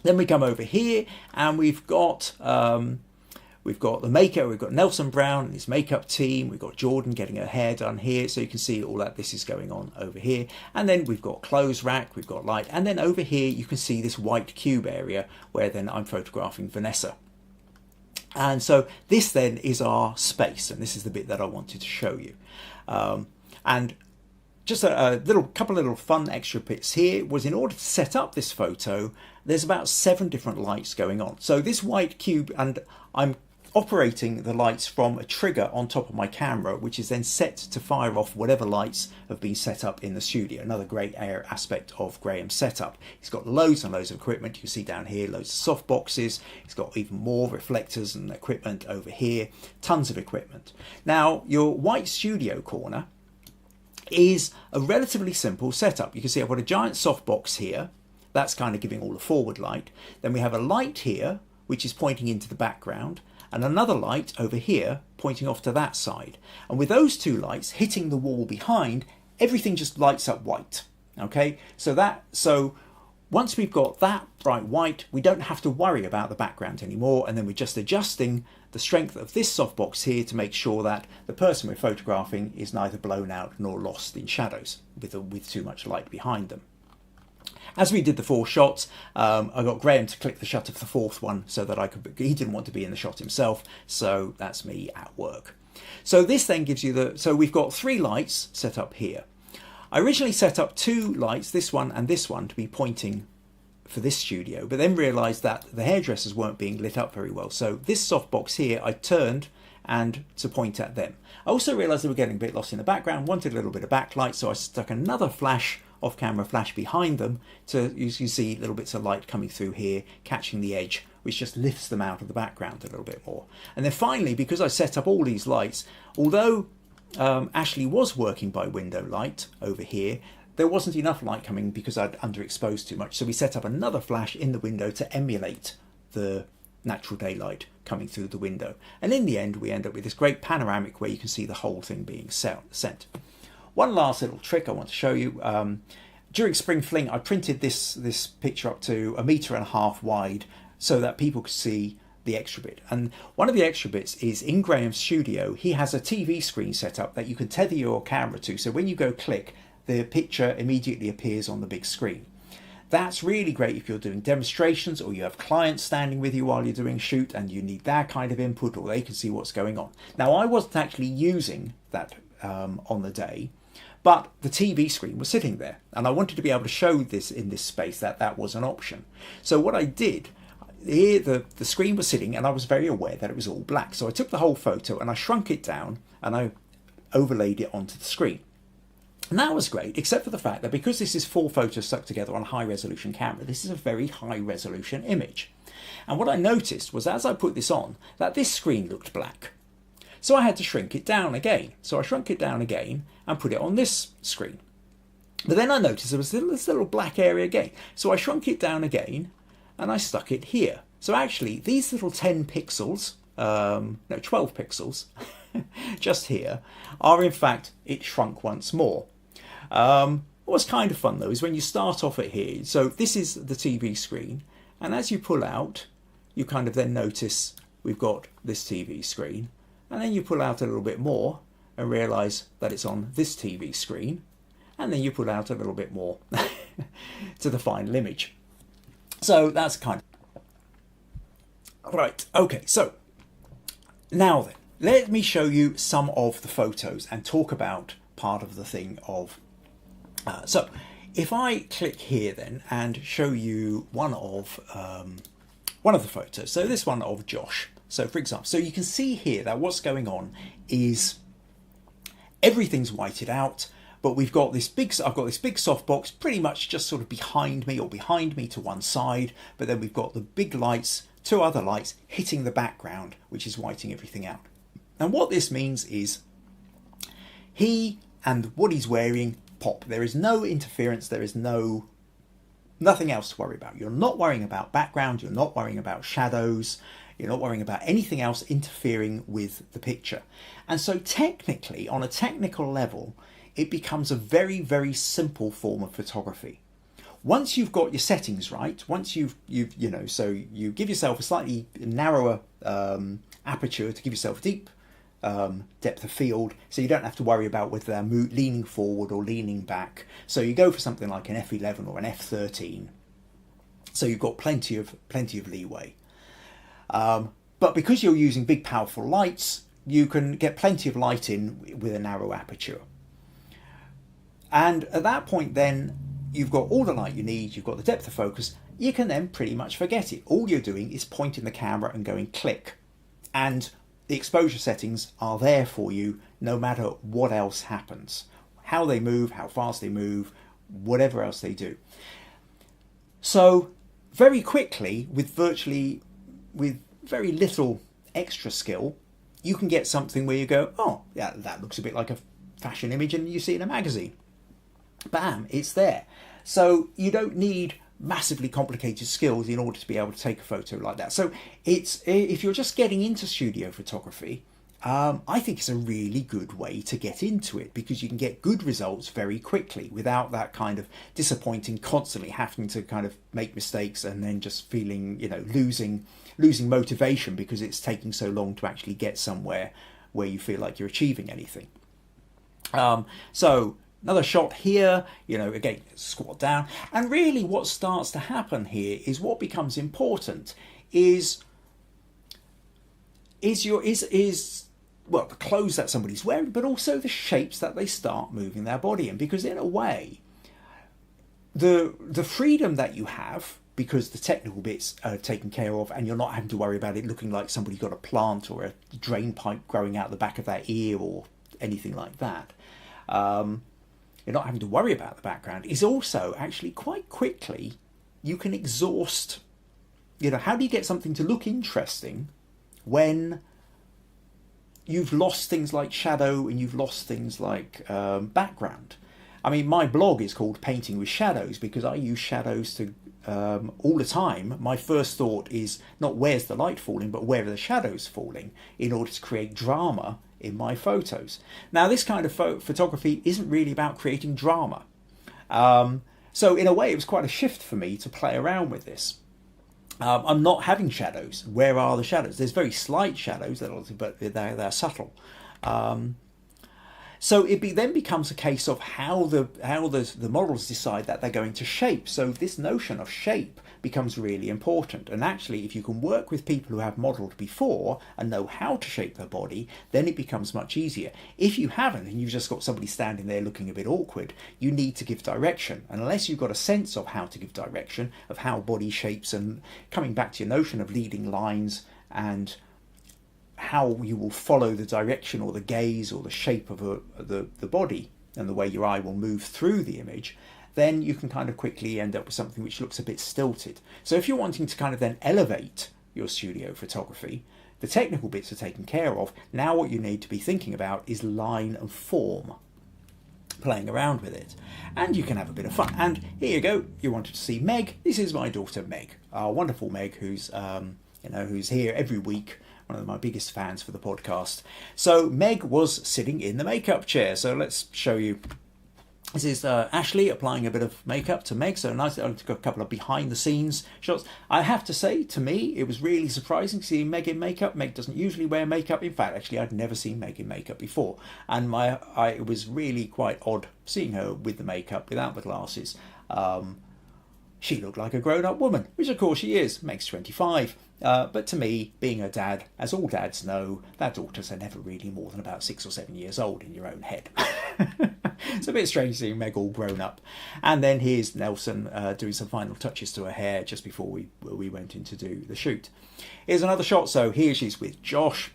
Then we come over here, and we've got the maker, we've got Nelson Brown and his makeup team, we've got Jordan getting her hair done here, so you can see all that this is going on over here. And then we've got clothes rack, we've got light, and then over here you can see this white cube area where then I'm photographing Vanessa. And so this then is our space, and this is the bit that I wanted to show you. And just a couple of little fun extra bits here was, in order to set up this photo, there's about 7 different lights going on. So this white cube, and I'm operating the lights from a trigger on top of my camera, which is then set to fire off whatever lights have been set up in the studio. Another great aspect of Graham's setup. He's got loads and loads of equipment. You can see down here loads of soft boxes. He's got even more reflectors and equipment over here. Tons of equipment. Now your white studio corner is a relatively simple setup. You can see I've got a giant softbox here. That's kind of giving all the forward light. Then we have a light here, which is pointing into the background, and another light over here pointing off to that side. And with those 2 lights hitting the wall behind, everything just lights up white. Okay, so once we've got that bright white, we don't have to worry about the background anymore, and then we're just adjusting the strength of this softbox here to make sure that the person we're photographing is neither blown out nor lost in shadows with too much light behind them. As we did the 4 shots, I got Graham to click the shutter for the 4th one so that he didn't want to be in the shot himself, so that's me at work. So this then gives you so we've got 3 lights set up here. I originally set up 2 lights, this one and this one, to be pointing for this studio, but then realised that the hairdressers weren't being lit up very well. So this softbox here, I turned and to point at them. I also realised they were getting a bit lost in the background, wanted a little bit of backlight, so I stuck another off-camera flash behind them to, you can see little bits of light coming through here, catching the edge, which just lifts them out of the background a little bit more. And then finally, because I set up all these lights, although Ashley was working by window light over here, there wasn't enough light coming because I'd underexposed too much. So we set up another flash in the window to emulate the natural daylight coming through the window. And in the end, we end up with this great panoramic where you can see the whole thing being sent. One last little trick I want to show you. During Spring Fling, I printed this picture up to 1.5 meters wide so that people could see the extra bit. And one of the extra bits is in Graham's studio, he has a TV screen set up that you can tether your camera to. So when you go click, the picture immediately appears on the big screen. That's really great if you're doing demonstrations or you have clients standing with you while you're doing a shoot and you need that kind of input, or they can see what's going on. Now, I wasn't actually using that on the day, but the TV screen was sitting there and I wanted to be able to show this in this space, that was an option. So what I did, here the screen was sitting and I was very aware that it was all black. So I took the whole photo and I shrunk it down and I overlaid it onto the screen. And that was great, except for the fact that because this is 4 photos stuck together on a high resolution camera, this is a very high resolution image. And what I noticed was, as I put this on, that this screen looked black. So I had to shrink it down again. So I shrunk it down again and put it on this screen. But then I noticed there was this little black area again. So I shrunk it down again and I stuck it here. So actually these little 10 pixels, no 12 pixels, just here, are in fact, it shrunk once more. What's kind of fun though is when you start off at here, so this is the TV screen, and as you pull out, you kind of then notice we've got this TV screen, and then you pull out a little bit more and realise that it's on this TV screen, and then you pull out a little bit more to the final image. So that's kind of... Right, okay, so now then, let me show you some of the photos and talk about part of the thing of... so if I click here then and show you one of the photos, so this one of Josh. So for example, so you can see here that what's going on is everything's whited out, but we've got this big, I've got this big softbox pretty much just sort of behind me to one side, but then we've got the big lights, two other lights hitting the background, which is whiting everything out. And what this means is he and what he's wearing pop. There is no interference, there is nothing else to worry about. You're not worrying about background, you're not worrying about shadows, you're not worrying about anything else interfering with the picture. And so technically, on a technical level, it becomes a very, very simple form of photography. Once you've got your settings right, once you've so you give yourself a slightly narrower aperture to give yourself deep depth of field, so you don't have to worry about whether they're leaning forward or leaning back. So you go for something like an f11 or an f13. So you've got plenty of leeway. But because you're using big powerful lights, you can get plenty of light in with a narrow aperture. And at that point then, you've got all the light you need, you've got the depth of focus, you can then pretty much forget it. All you're doing is pointing the camera and going click. And the exposure settings are there for you no matter what else happens. How they move, how fast they move, whatever else they do. So very quickly, with very little extra skill, you can get something where you go, oh yeah, that looks a bit like a fashion image, and you see it in a magazine. Bam, it's there. So you don't need massively complicated skills in order to be able to take a photo like that. So it's, if you're just getting into studio photography, I think it's a really good way to get into it, because you can get good results very quickly without that kind of disappointing, constantly having to kind of make mistakes and then just feeling, losing motivation because it's taking so long to actually get somewhere where you feel like you're achieving anything. So another shot here, again, squat down. And really what starts to happen here is what becomes important is well, the clothes that somebody's wearing, but also the shapes that they start moving their body in. Because in a way, the freedom that you have, because the technical bits are taken care of and you're not having to worry about it looking like somebody got a plant or a drain pipe growing out the back of their ear or anything like that. You're not having to worry about the background, is also actually quite quickly you can exhaust, how do you get something to look interesting when you've lost things like shadow and you've lost things like background? I mean, my blog is called Painting with Shadows because I use shadows to all the time. My first thought is not where's the light falling, but where are the shadows falling, in order to create drama in my photos. Now, this kind of photography isn't really about creating drama. So in a way, it was quite a shift for me to play around with this. I'm not having shadows. Where are the shadows? There's very slight shadows, but they're subtle. So it then becomes a case of how the models decide that they're going to shape. So this notion of shape becomes really important. And actually, if you can work with people who have modelled before and know how to shape their body, then it becomes much easier. If you haven't, and you've just got somebody standing there looking a bit awkward, you need to give direction. And unless you've got a sense of how to give direction, of how body shapes, and coming back to your notion of leading lines and how you will follow the direction or the gaze or the shape of the body and the way your eye will move through the image, then you can kind of quickly end up with something which looks a bit stilted. So if you're wanting to kind of then elevate your studio photography, the technical bits are taken care of. Now what you need to be thinking about is line and form, playing around with it, and you can have a bit of fun. And here you go, you wanted to see Meg. This is my daughter Meg, our wonderful Meg, who's who's here every week, one of my biggest fans for the podcast. So Meg was sitting in the makeup chair, so let's show you. This is Ashley applying a bit of makeup to Meg, so nice. I took a couple of behind the scenes shots. I have to say, to me, it was really surprising seeing Meg in makeup. Meg doesn't usually wear makeup. In fact, actually, I'd never seen Meg in makeup before. And it was really quite odd seeing her with the makeup, without the glasses. She looked like a grown-up woman, which of course she is. Meg's 25. But to me, being a dad, as all dads know, their daughters are never really more than about 6 or 7 years old in your own head. It's a bit strange seeing Meg all grown up. And then here's Nelson doing some final touches to her hair just before we went in to do the shoot. Here's another shot. So here she's with Josh.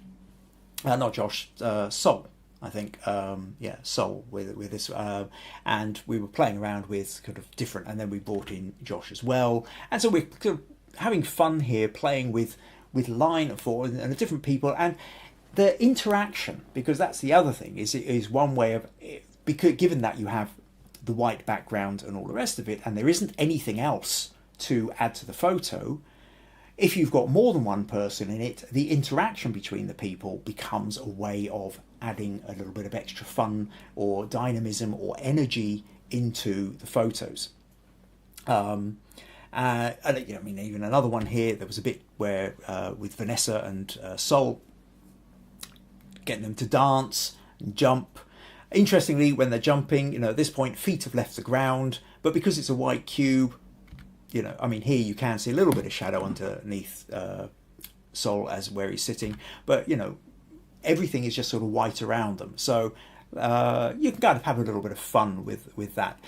Not Josh, Sol, I think. Sol with this. And we were playing around with kind of different, and then we brought in Josh as well. And so we're kind of having fun here, playing with line and form and the different people. And the interaction, because that's the other thing, is one way of... Because given that you have the white background and all the rest of it, and there isn't anything else to add to the photo, if you've got more than one person in it, the interaction between the people becomes a way of adding a little bit of extra fun or dynamism or energy into the photos. And even another one here, there was a bit where with Vanessa and Sol, getting them to dance and jump. Interestingly, when they're jumping, at this point, feet have left the ground, but because it's a white cube, here you can see a little bit of shadow underneath Sol as where he's sitting, but, everything is just sort of white around them. So you can kind of have a little bit of fun with that.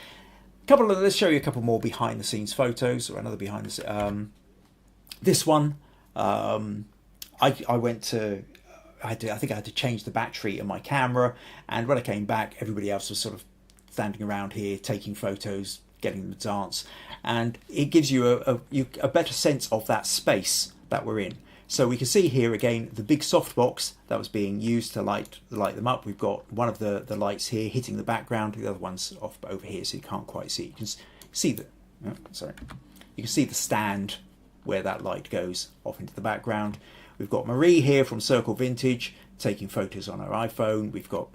Let's show you a couple more behind the scenes photos, or another behind the scenes. This one, I went to... I think I had to change the battery in my camera, and when I came back, everybody else was sort of standing around here taking photos, getting them to dance, and it gives you a better sense of that space that we're in. So we can see here again the big softbox that was being used to light them up. We've got one of the lights here hitting the background, the other one's off over here, so you can't quite see. You can see you can see the stand where that light goes off into the background. We've got Marie here from Circle Vintage taking photos on her iPhone. We've got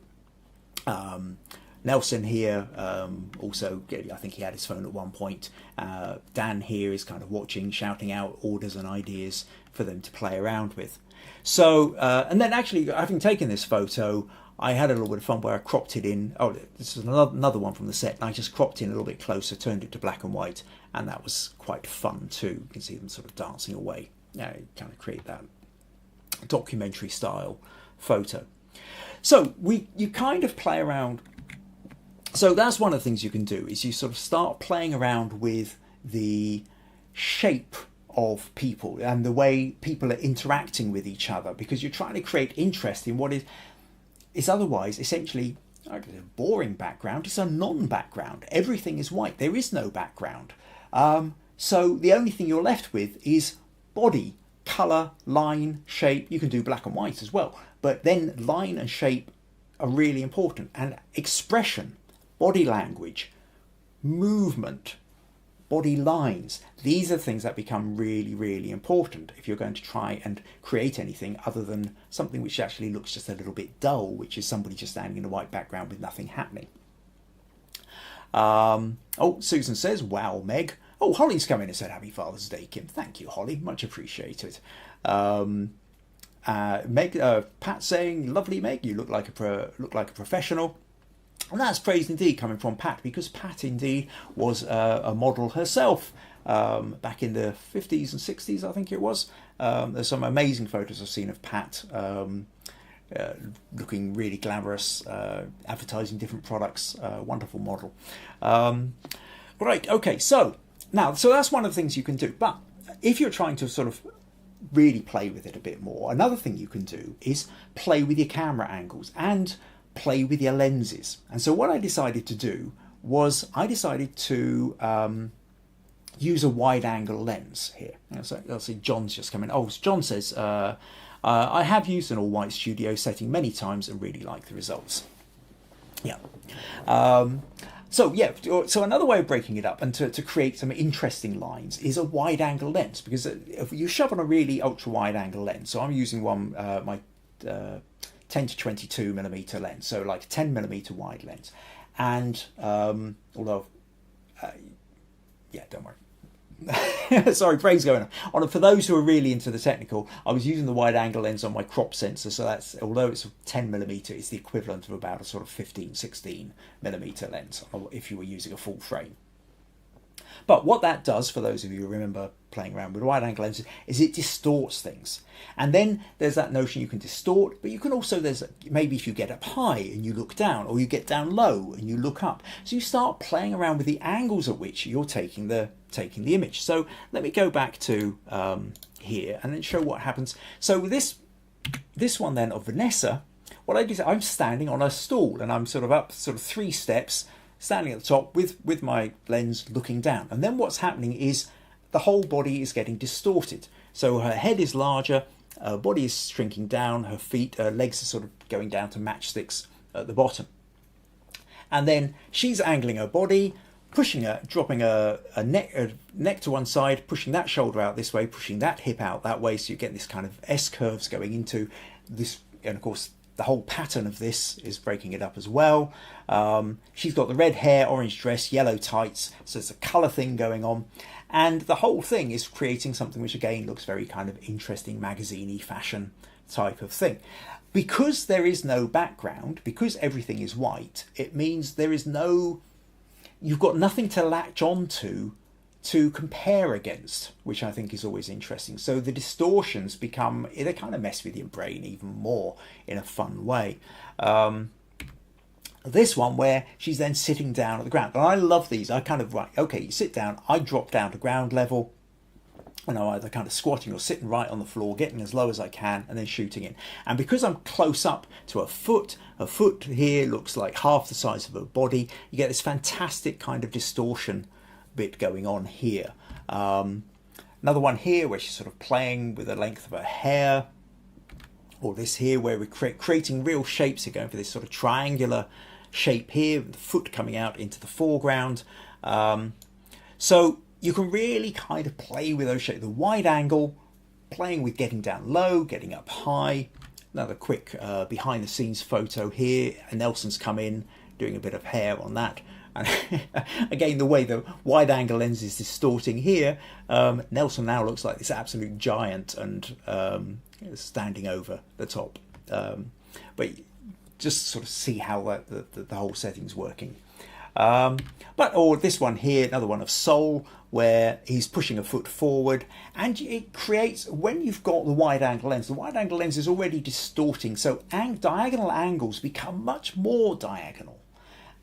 Nelson here, also, I think he had his phone at one point. Dan here is kind of watching, shouting out orders and ideas for them to play around with. So, and then actually, having taken this photo, I had a little bit of fun where I cropped it in. Oh, this is another one from the set, and I just cropped in a little bit closer, turned it to black and white, and that was quite fun too. You can see them sort of dancing away. You kind of create that documentary style photo. So you kind of play around. So that's one of the things you can do, is you sort of start playing around with the shape of people and the way people are interacting with each other, because you're trying to create interest in what is otherwise essentially a boring background. It's a non-background. Everything is white. There is no background. So the only thing you're left with is body, colour, line, shape. You can do black and white as well, but then line and shape are really important, and expression, body language, movement, body lines. These are things that become really, really important if you're going to try and create anything other than something which actually looks just a little bit dull, which is somebody just standing in a white background with nothing happening. Susan says, wow, Meg. Oh, Holly's come in and said, Happy Father's Day, Kim. Thank you, Holly. Much appreciated. Meg, Pat saying, lovely, Meg. You look like a professional. And that's praise indeed coming from Pat, because Pat indeed was a model herself back in the 50s and 60s, I think it was. There's some amazing photos I've seen of Pat looking really glamorous, advertising different products. Wonderful model. Right, okay, so that's one of the things you can do. But if you're trying to sort of really play with it a bit more, another thing you can do is play with your camera angles and play with your lenses. And so what I decided to do was I decided to use a wide angle lens here. So I'll see John's just come in. Oh, John says, I have used an all-white studio setting many times and really like the results. Yeah. So another way of breaking it up and to create some interesting lines is a wide angle lens, because if you shove on a really ultra wide angle lens, so I'm using one, my 10 to 22 millimeter lens, so like a 10 millimeter wide lens, and although don't worry. Sorry, brain's going on. For those who are really into the technical, I was using the wide angle lens on my crop sensor, so that's, although it's 10 millimeter, it's the equivalent of about a sort of 15, 16 millimeter lens if you were using a full frame. But what that does, for those of you who remember playing around with wide angle lenses, is it distorts things. And then there's that notion you can distort, but you can also, maybe if you get up high and you look down, or you get down low and you look up. So you start playing around with the angles at which you're taking the image. So let me go back to here and then show what happens. So with this one then of Vanessa, what I do is I'm standing on a stool and I'm sort of up 3 steps, standing at the top with my lens looking down. And then what's happening is the whole body is getting distorted. So her head is larger, her body is shrinking down, her feet, her legs are sort of going down to matchsticks at the bottom. And then she's angling her body, pushing her, dropping her neck to one side, pushing that shoulder out this way, pushing that hip out that way, so you get this kind of S-curves going into this, and of course the whole pattern of this is breaking it up as well. She's got the red hair, orange dress, yellow tights, so it's a colour thing going on. And the whole thing is creating something which again looks very kind of interesting, magazine-y fashion type of thing. Because there is no background, because everything is white, it means you've got nothing to latch on to compare against, which I think is always interesting. So the distortions they kind of mess with your brain even more in a fun way. This one where she's then sitting down at the ground, and I love these. I kind of, right, okay, you sit down, I drop down to ground level, and I'm either kind of squatting or sitting right on the floor, getting as low as I can, and then shooting in. And because I'm close up to her foot here looks like half the size of her body, you get this fantastic kind of distortion bit going on here. Another one here where she's sort of playing with the length of her hair, or this here where we're creating real shapes. You're going for this sort of triangular shape here, with the foot coming out into the foreground. So you can really kind of play with those shapes. The wide angle, playing with getting down low, getting up high. Another quick behind the scenes photo here. Nelson's come in, doing a bit of hair on that. And again, the way the wide angle lens is distorting here, Nelson now looks like this absolute giant and standing over the top. But just sort of see how the whole setting's working. Or this one here, another one of Soul, where he's pushing a foot forward, and it creates, when you've got the wide angle lens is already distorting, so diagonal angles become much more diagonal.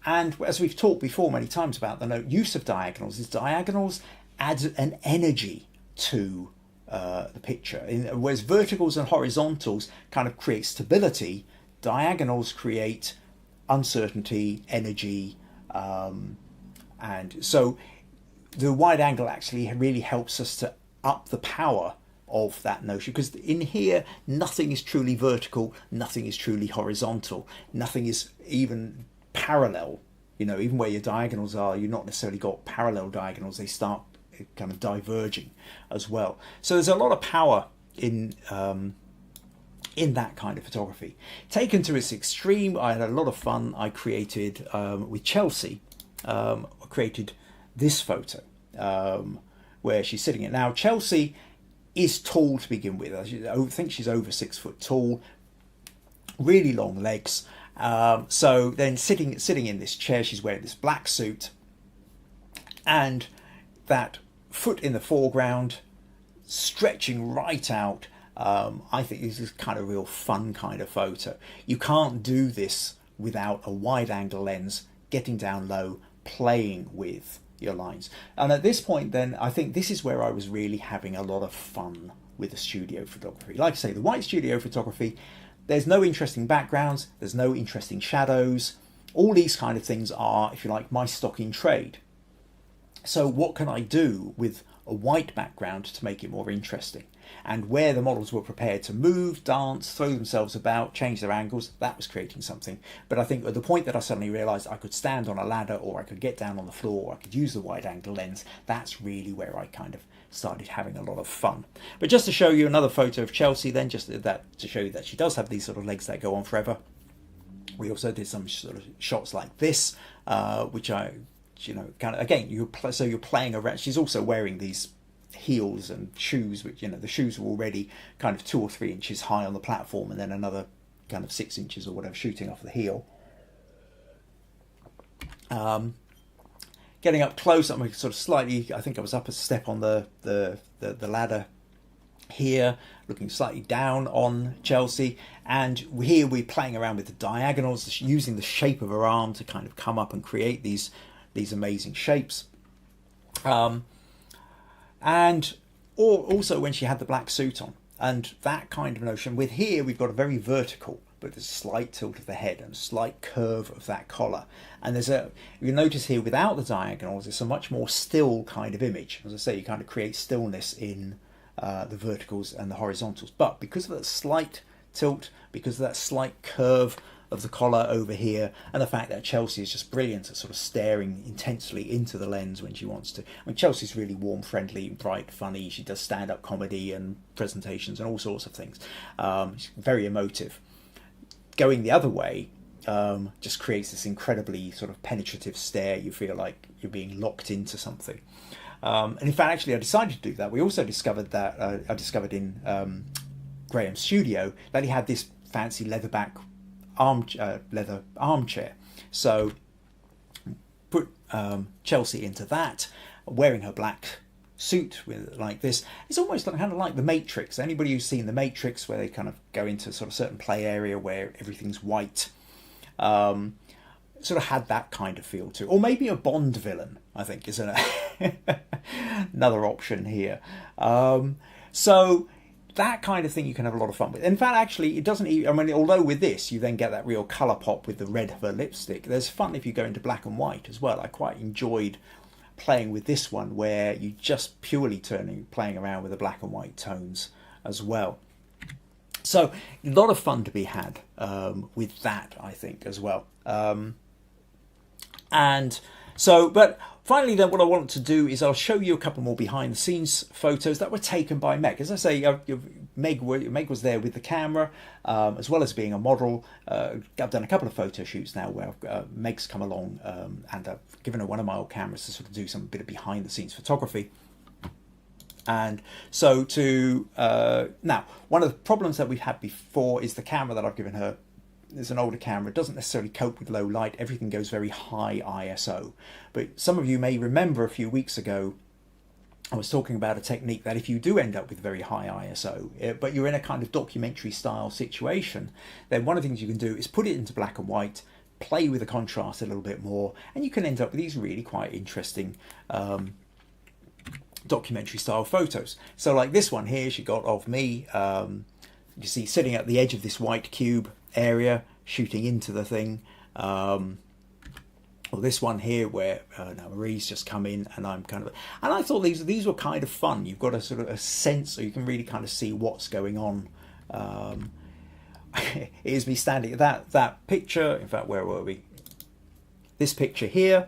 And as we've talked before many times about the use of diagonals, is diagonals add an energy to the picture. Whereas verticals and horizontals kind of create stability, diagonals create uncertainty, energy, and so the wide angle actually really helps us to up the power of that notion, because in here nothing is truly vertical, nothing is truly horizontal, nothing is even parallel. Even where your diagonals are, you've not necessarily got parallel diagonals, they start kind of diverging as well. So there's a lot of power in that kind of photography. Taken to its extreme, I had a lot of fun. I created, with Chelsie, I created this photo where she's sitting in. Now, Chelsie is tall to begin with. I think she's over 6 foot tall, really long legs. So then sitting in this chair, she's wearing this black suit, and that foot in the foreground, stretching right out. I think this is kind of real fun kind of photo. You can't do this without a wide angle lens, getting down low, playing with your lines. And at this point then, I think this is where I was really having a lot of fun with the studio photography. Like I say, the white studio photography, there's no interesting backgrounds, there's no interesting shadows. All these kind of things are, if you like, my stock in trade. So what can I do with a white background to make it more interesting? And where the models were prepared to move, dance, throw themselves about, change their angles, that was creating something. But I think at the point that I suddenly realised I could stand on a ladder, or I could get down on the floor, or I could use the wide angle lens, that's really where I kind of started having a lot of fun. But just to show you another photo of Chelsie then, just that to show you that she does have these sort of legs that go on forever. We also did some sort of shots like this, which I, kind of, again, you're playing around. She's also wearing these heels and shoes, which, the shoes were already kind of 2 or 3 inches high on the platform, and then another kind of 6 inches or whatever shooting off the heel. Getting up close, I'm sort of slightly, I think I was up a step on the ladder here, looking slightly down on Chelsie, and here we're playing around with the diagonals, using the shape of her arm to kind of come up and create these amazing shapes. And also when she had the black suit on, and that kind of notion. With here, we've got a very vertical, but there's a slight tilt of the head and a slight curve of that collar. And you'll notice here without the diagonals, it's a much more still kind of image. As I say, you kind of create stillness in the verticals and the horizontals. But because of that slight tilt, because of that slight curve of the collar over here, and the fact that Chelsie is just brilliant at sort of staring intensely into the lens when she wants to. I mean, Chelsea's really warm, friendly, bright, funny. She does stand-up comedy and presentations and all sorts of things. She's very emotive. Going the other way just creates this incredibly sort of penetrative stare. You feel like you're being locked into something. And in fact, actually, I decided to do that. We also discovered that, I discovered in Graham's studio, that he had this fancy leather armchair. So put Chelsie into that, wearing her black suit with like this. It's almost kind of like The Matrix. Anybody who's seen The Matrix, where they kind of go into sort of certain play area where everything's white, sort of had that kind of feel to. Or maybe a Bond villain, I think, is another option here. So that kind of thing you can have a lot of fun with. In fact, actually, it doesn't even, I mean, although with this, you then get that real colour pop with the red of her lipstick, there's fun if you go into black and white as well. I quite enjoyed playing with this one, where you just purely playing around with the black and white tones as well. So a lot of fun to be had with that, I think, as well. And so, but finally then, what I want to do is I'll show you a couple more behind the scenes photos that were taken by Meg. As I say, Meg was there with the camera, as well as being a model. I've done a couple of photo shoots now where Meg's come along, and I've given her one of my old cameras to sort of do some bit of behind the scenes photography. And so now, one of the problems that we've had before is the camera that I've given her. It's an older camera. It doesn't necessarily cope with low light. Everything goes very high ISO. But some of you may remember a few weeks ago, I was talking about a technique that if you do end up with very high ISO, but you're in a kind of documentary style situation, then one of the things you can do is put it into black and white, play with the contrast a little bit more, and you can end up with these really quite interesting documentary style photos. So like this one here, she got of me, you see, sitting at the edge of this white cube area, shooting into the thing. Or this one here where now Marie's just come in, and I'm kind of, and I thought these were kind of fun. You've got a sort of a sense, so you can really kind of see what's going on. Here's me standing at that picture. In fact, where were we? This picture here.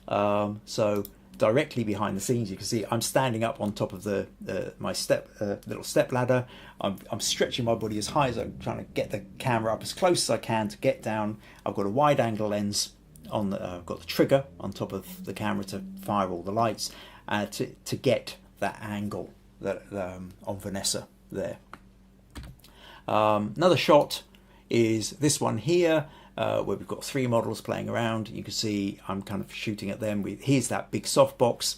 So directly behind the scenes, you can see I'm standing up on top of my little step ladder. I'm stretching my body as high as I'm trying to get the camera up as close as I can to get down. I've got a wide angle lens on I've got the trigger on top of the camera to fire all the lights, to get that angle that on Vanessa there. Another shot is this one here, where we've got 3 models playing around. You can see I'm kind of shooting at them. Here's that big softbox.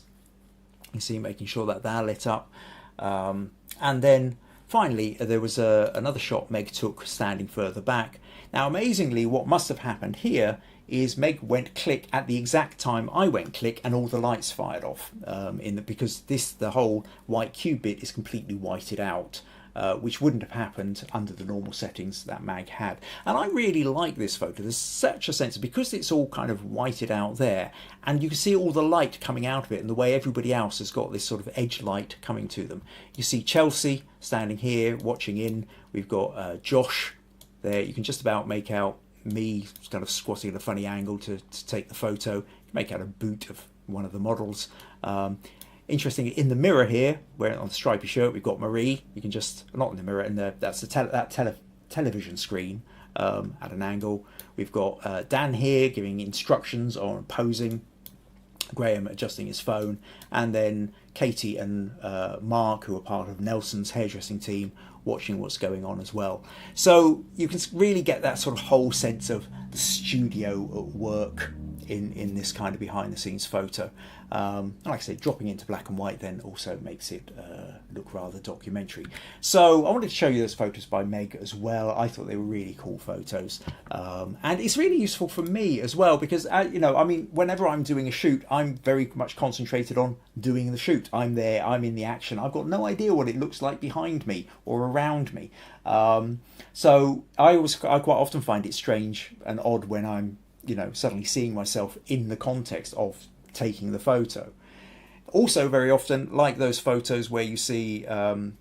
You see, making sure that they're lit up. And then finally, there was another shot Meg took standing further back. Now, amazingly, what must have happened here is Meg went click at the exact time I went click, and all the lights fired off. Because the whole white cube bit is completely whited out. which wouldn't have happened under the normal settings that Mag had. And I really like this photo. There's such a sense, because it's all kind of whited out there, and you can see all the light coming out of it, and the way everybody else has got this sort of edge light coming to them. You see Chelsie standing here watching in. We've got Josh there. You can just about make out me kind of squatting at a funny angle to take the photo. You can make out a boot of one of the models. Interesting, in the mirror here, where on the stripy shirt, we've got Marie. You can just, not in the mirror, that's the television screen at an angle. We've got Dan here giving instructions on posing, Graham adjusting his phone, and then Katie and Mark, who are part of Nelson's hairdressing team, watching what's going on as well. So you can really get that sort of whole sense of the studio at work in this kind of behind the scenes photo. Like I say, dropping into black and white then also makes it look rather documentary. So I wanted to show you those photos by Meg as well. I thought they were really cool photos, and it's really useful for me as well, because you know, I mean, whenever I'm doing a shoot, I'm very much concentrated on doing the shoot. I'm there, I'm in the action. I've got no idea what it looks like behind me or around me. So I quite often find it strange and odd when I'm, you know, suddenly seeing myself in the context of taking the photo. Also, very often, like those photos where you see, I'm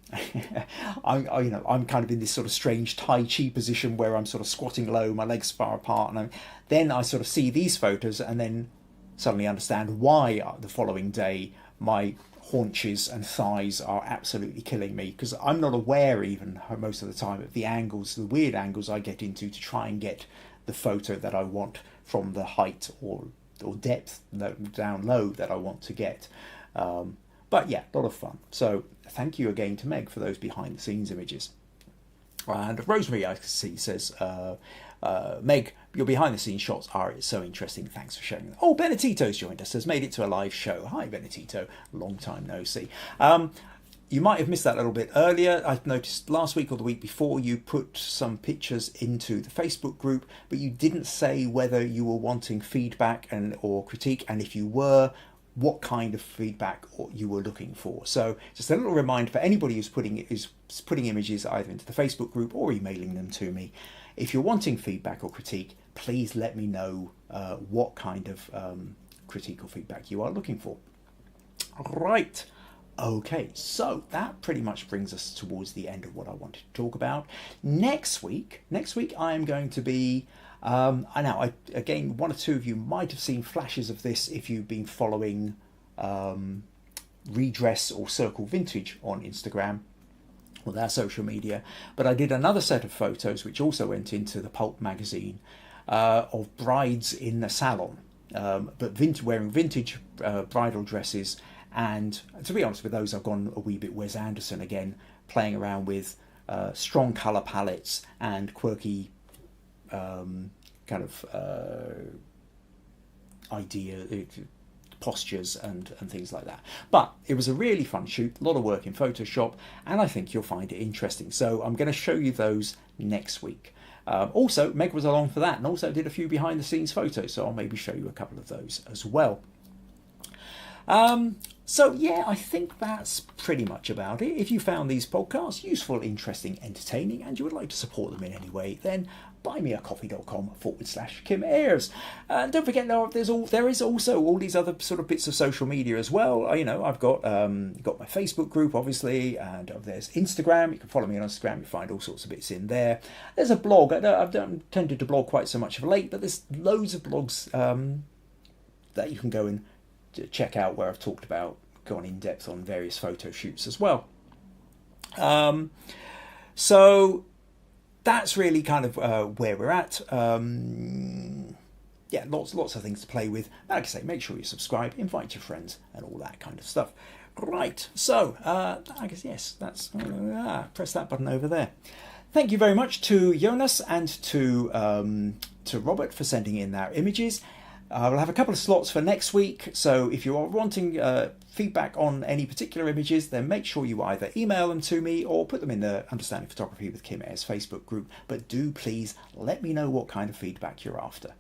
kind of in this sort of strange Tai Chi position where I'm sort of squatting low, my legs far apart, and then I sort of see these photos and then suddenly understand why the following day my haunches and thighs are absolutely killing me, because I'm not aware even most of the time of the angles, the weird angles I get into to try and get the photo that I want from the height or depth down low that I want to get. But yeah, a lot of fun. So thank you again to Meg for those behind the scenes images. And Rosemary, I see, says, Meg, your behind the scenes shots are so interesting. Thanks for sharing them. Oh, Benedito's joined us, has made it to a live show. Hi, Benedito. Long time no see. You might have missed that a little bit earlier. I've noticed last week or the week before you put some pictures into the Facebook group, but you didn't say whether you were wanting feedback or critique, and if you were, what kind of feedback you were looking for. So just a little reminder for anybody who's putting images either into the Facebook group or emailing them to me. If you're wanting feedback or critique, please let me know what kind of critique or feedback you are looking for. Right. Okay, so that pretty much brings us towards the end of what I wanted to talk about. Next week I am going to be, again, one or two of you might have seen flashes of this if you've been following Redress or Circle Vintage on Instagram or their social media, but I did another set of photos which also went into the PULP magazine of brides in the salon, but wearing vintage bridal dresses. And to be honest with those, I've gone a wee bit Wes Anderson again, playing around with strong colour palettes and quirky postures and things like that. But it was a really fun shoot, a lot of work in Photoshop, and I think you'll find it interesting. So I'm going to show you those next week. Also, Meg was along for that and also did a few behind the scenes photos, so I'll maybe show you a couple of those as well. So yeah, I think that's pretty much about it. If you found these podcasts useful, interesting, entertaining, and you would like to support them in any way, then buymeacoffee.com/Kim Ayres. And don't forget, there is also all these other sort of bits of social media as well. You know, I've got my Facebook group, obviously, and there's Instagram. You can follow me on Instagram. You find all sorts of bits in there. There's a blog. I've not tended to blog quite so much of late, but there's loads of blogs that you can go and to check out, where I've gone in depth on various photo shoots as well. So that's really kind of where we're at. Yeah, lots of things to play with. Like I say, make sure you subscribe, invite your friends, and all that kind of stuff. Right, so I guess, yes, that's press that button over there. Thank you very much to Jonas and to Robert for sending in their images. We'll have a couple of slots for next week, so if you are wanting feedback on any particular images, then make sure you either email them to me or put them in the Understanding Photography with Kim Ayres Facebook group. But do please let me know what kind of feedback you're after.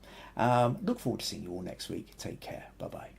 Look forward to seeing you all next week. Take care. Bye-bye.